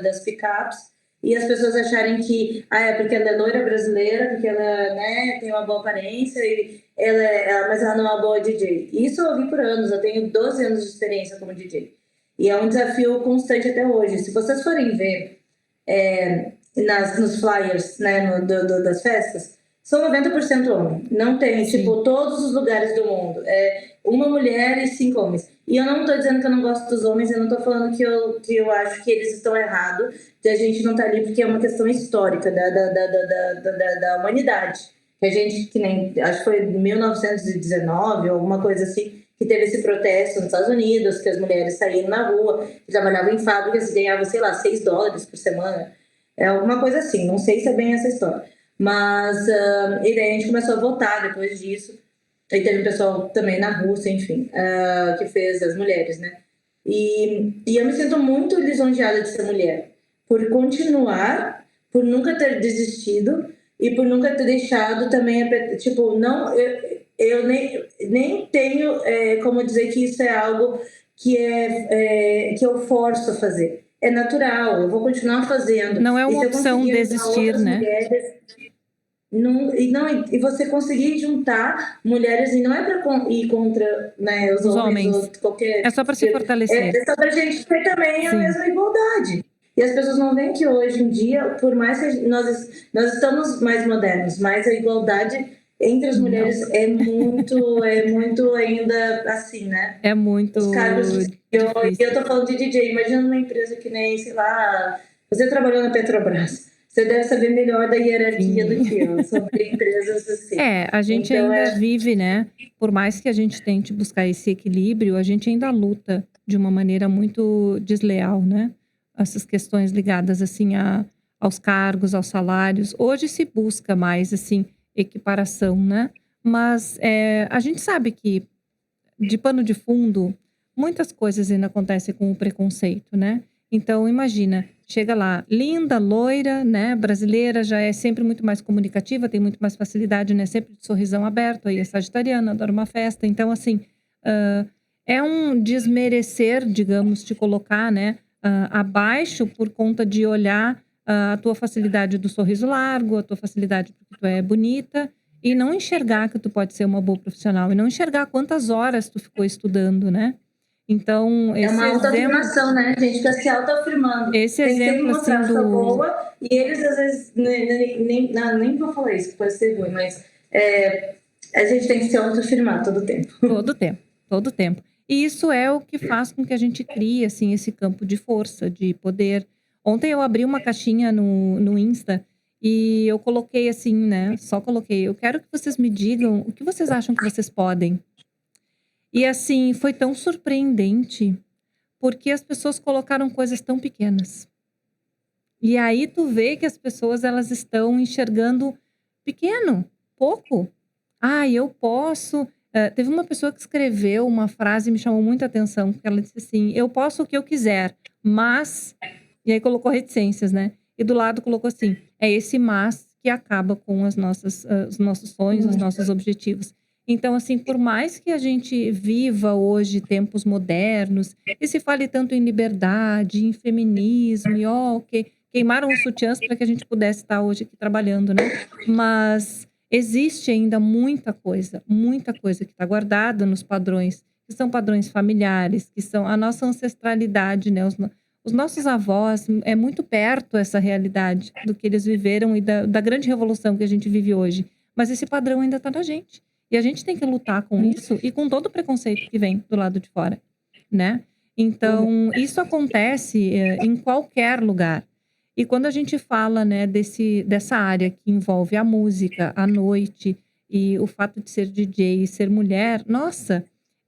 das picapes, e as pessoas acharem que é porque ela é loira brasileira, porque ela, né, tem uma boa aparência, mas ela não é uma boa DJ. Isso eu ouvi por anos, eu tenho 12 anos de experiência como DJ. E é um desafio constante até hoje. Se vocês forem ver nos flyers, né, das festas, são 90% homem. Não tem, Sim. tipo, todos os lugares do mundo. É uma mulher e 5 homens. E eu não tô dizendo que eu não gosto dos homens, eu não tô falando que eu acho que eles estão errados, de a gente não tá ali, porque é uma questão histórica da humanidade. Que a gente, que nem, acho que foi em 1919, ou alguma coisa assim, que teve esse protesto nos Estados Unidos, que as mulheres saíram na rua, que trabalhavam em fábricas e ganhavam, sei lá, $6 por semana. É alguma coisa assim, não sei se é bem essa história. Mas, e daí a gente começou a votar depois disso. E teve um pessoal também na Rússia, enfim, que fez as mulheres, né? E eu me sinto muito lisonjeada de ser mulher, por continuar, por nunca ter desistido e por nunca ter deixado também, tipo, não, eu nem tenho como dizer que isso é algo que que eu forço a fazer. É natural, eu vou continuar fazendo. Não é uma E se eu opção conseguir ajudar desistir, outras né? mulheres, e você conseguir juntar mulheres, e não é para ir contra, né, os homens ou qualquer. É só para se fortalecer. É só para a gente ter também a Sim. mesma igualdade. E as pessoas não veem que hoje em dia, por mais que nós estamos mais modernos, mas a igualdade entre as mulheres é muito ainda assim, né? É muito Os cargos eu tô falando de DJ, imagina uma empresa que nem, sei lá, você trabalhou na Petrobras. Você deve saber melhor da hierarquia do que eu, sobre empresas assim. A gente Então, ainda vive, né? Por mais que a gente tente buscar esse equilíbrio, a gente ainda luta de uma maneira muito desleal, né? Essas questões ligadas, assim, aos cargos, aos salários. Hoje se busca mais, assim, equiparação, né? Mas a gente sabe que, de pano de fundo, muitas coisas ainda acontecem com o preconceito, né? Então, imagina, chega lá, linda, loira, né? Brasileira, já é sempre muito mais comunicativa, tem muito mais facilidade, né? Sempre de sorrisão aberto, aí é sagitariana, adora uma festa. Então, assim, é um desmerecer, digamos, te colocar, né? Abaixo por conta de olhar a tua facilidade do sorriso largo, a tua facilidade porque tu é bonita, e não enxergar que tu pode ser uma boa profissional, e não enxergar quantas horas tu ficou estudando, né? Então, é esse uma exemplo, autoafirmação, né, gente? Fica se autoafirmando. esse Tem que sempre exemplo, mostrar assim, que sou do boa, e eles às vezes nem vou falar isso, que pode ser ruim, mas a gente tem que se autoafirmar todo o tempo. todo o tempo. E isso é o que faz com que a gente crie, assim, esse campo de força, de poder. Ontem eu abri uma caixinha no Insta e eu coloquei assim, né? Só coloquei, eu quero que vocês me digam o que vocês acham que vocês podem. E assim, foi tão surpreendente, porque as pessoas colocaram coisas tão pequenas. E aí tu vê que as pessoas, elas estão enxergando pequeno, pouco. Eu posso. Teve uma pessoa que escreveu uma frase e me chamou muita atenção, porque ela disse assim: eu posso o que eu quiser, mas. E aí colocou reticências, né? E do lado colocou assim: é esse mas que acaba com os nossos sonhos, os nossos objetivos. Então, assim, por mais que a gente viva hoje tempos modernos, e se fale tanto em liberdade, em feminismo, e queimaram os sutiãs para que a gente pudesse estar hoje aqui trabalhando, né? Mas existe ainda muita coisa que está guardada nos padrões, que são padrões familiares, que são a nossa ancestralidade, né? Os nossos avós, é muito perto essa realidade do que eles viveram e da grande revolução que a gente vive hoje. Mas esse padrão ainda está na gente. E a gente tem que lutar com isso e com todo o preconceito que vem do lado de fora, né? Então, isso acontece em qualquer lugar. E quando a gente fala, né, dessa área que envolve a música, a noite e o fato de ser DJ e ser mulher, nossa,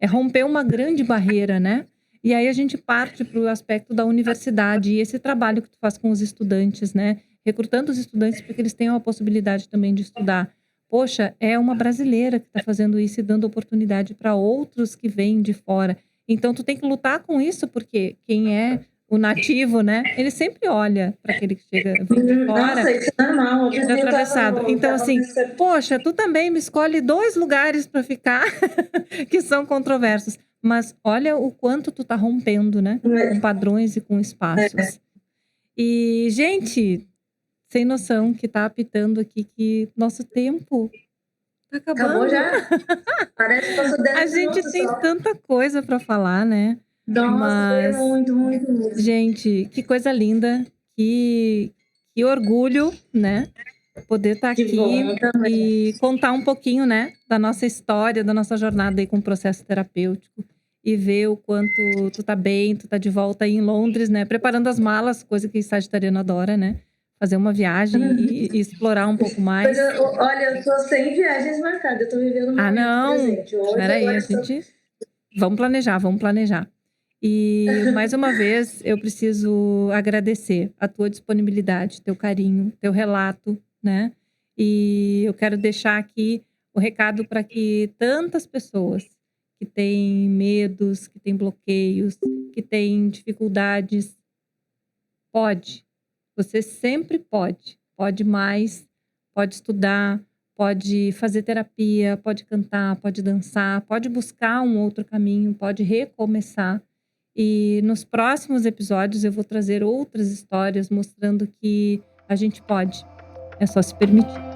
romper uma grande barreira, né? E aí a gente parte para o aspecto da universidade e esse trabalho que tu faz com os estudantes, né? Recrutando os estudantes para que eles tenham a possibilidade também de estudar. Poxa, é uma brasileira que está fazendo isso e dando oportunidade para outros que vêm de fora. Então, tu tem que lutar com isso, porque quem é o nativo, né? Ele sempre olha para aquele que vem de fora. Nossa, isso é normal. Atravessado. Então, assim, poxa, tu também me escolhe 2 lugares para ficar que são controversos. Mas olha o quanto tu tá rompendo, né? Com padrões e com espaços. E, gente, sem noção que tá apitando aqui que nosso tempo tá Acabou acabando. já? Parece que passou A 10 gente minutos tem só. tanta coisa pra falar, né? Nossa, foi Mas, muito, muito mesmo. gente, que coisa linda, que orgulho, né? Poder estar Que bom aqui também. e contar um pouquinho, né, da nossa história, da nossa jornada aí com o processo terapêutico e ver o quanto tu tá bem, tu tá de volta aí em Londres, né, preparando as malas, coisa que sagitariano adora, né? Fazer uma viagem e explorar um pouco Mas mais. olha, eu tô sem viagens marcadas, eu tô vivendo o momento Não, presente. Hoje, peraí, agora a estou. gente vamos planejar, vamos planejar. E mais uma vez eu preciso agradecer a tua disponibilidade, teu carinho, teu relato, né? E eu quero deixar aqui o recado para que tantas pessoas que têm medos, que têm bloqueios, que têm dificuldades, pode. Você sempre pode. Pode mais, pode estudar, pode fazer terapia, pode cantar, pode dançar, pode buscar um outro caminho, pode recomeçar. E nos próximos episódios eu vou trazer outras histórias mostrando que a gente pode. É só se permitir.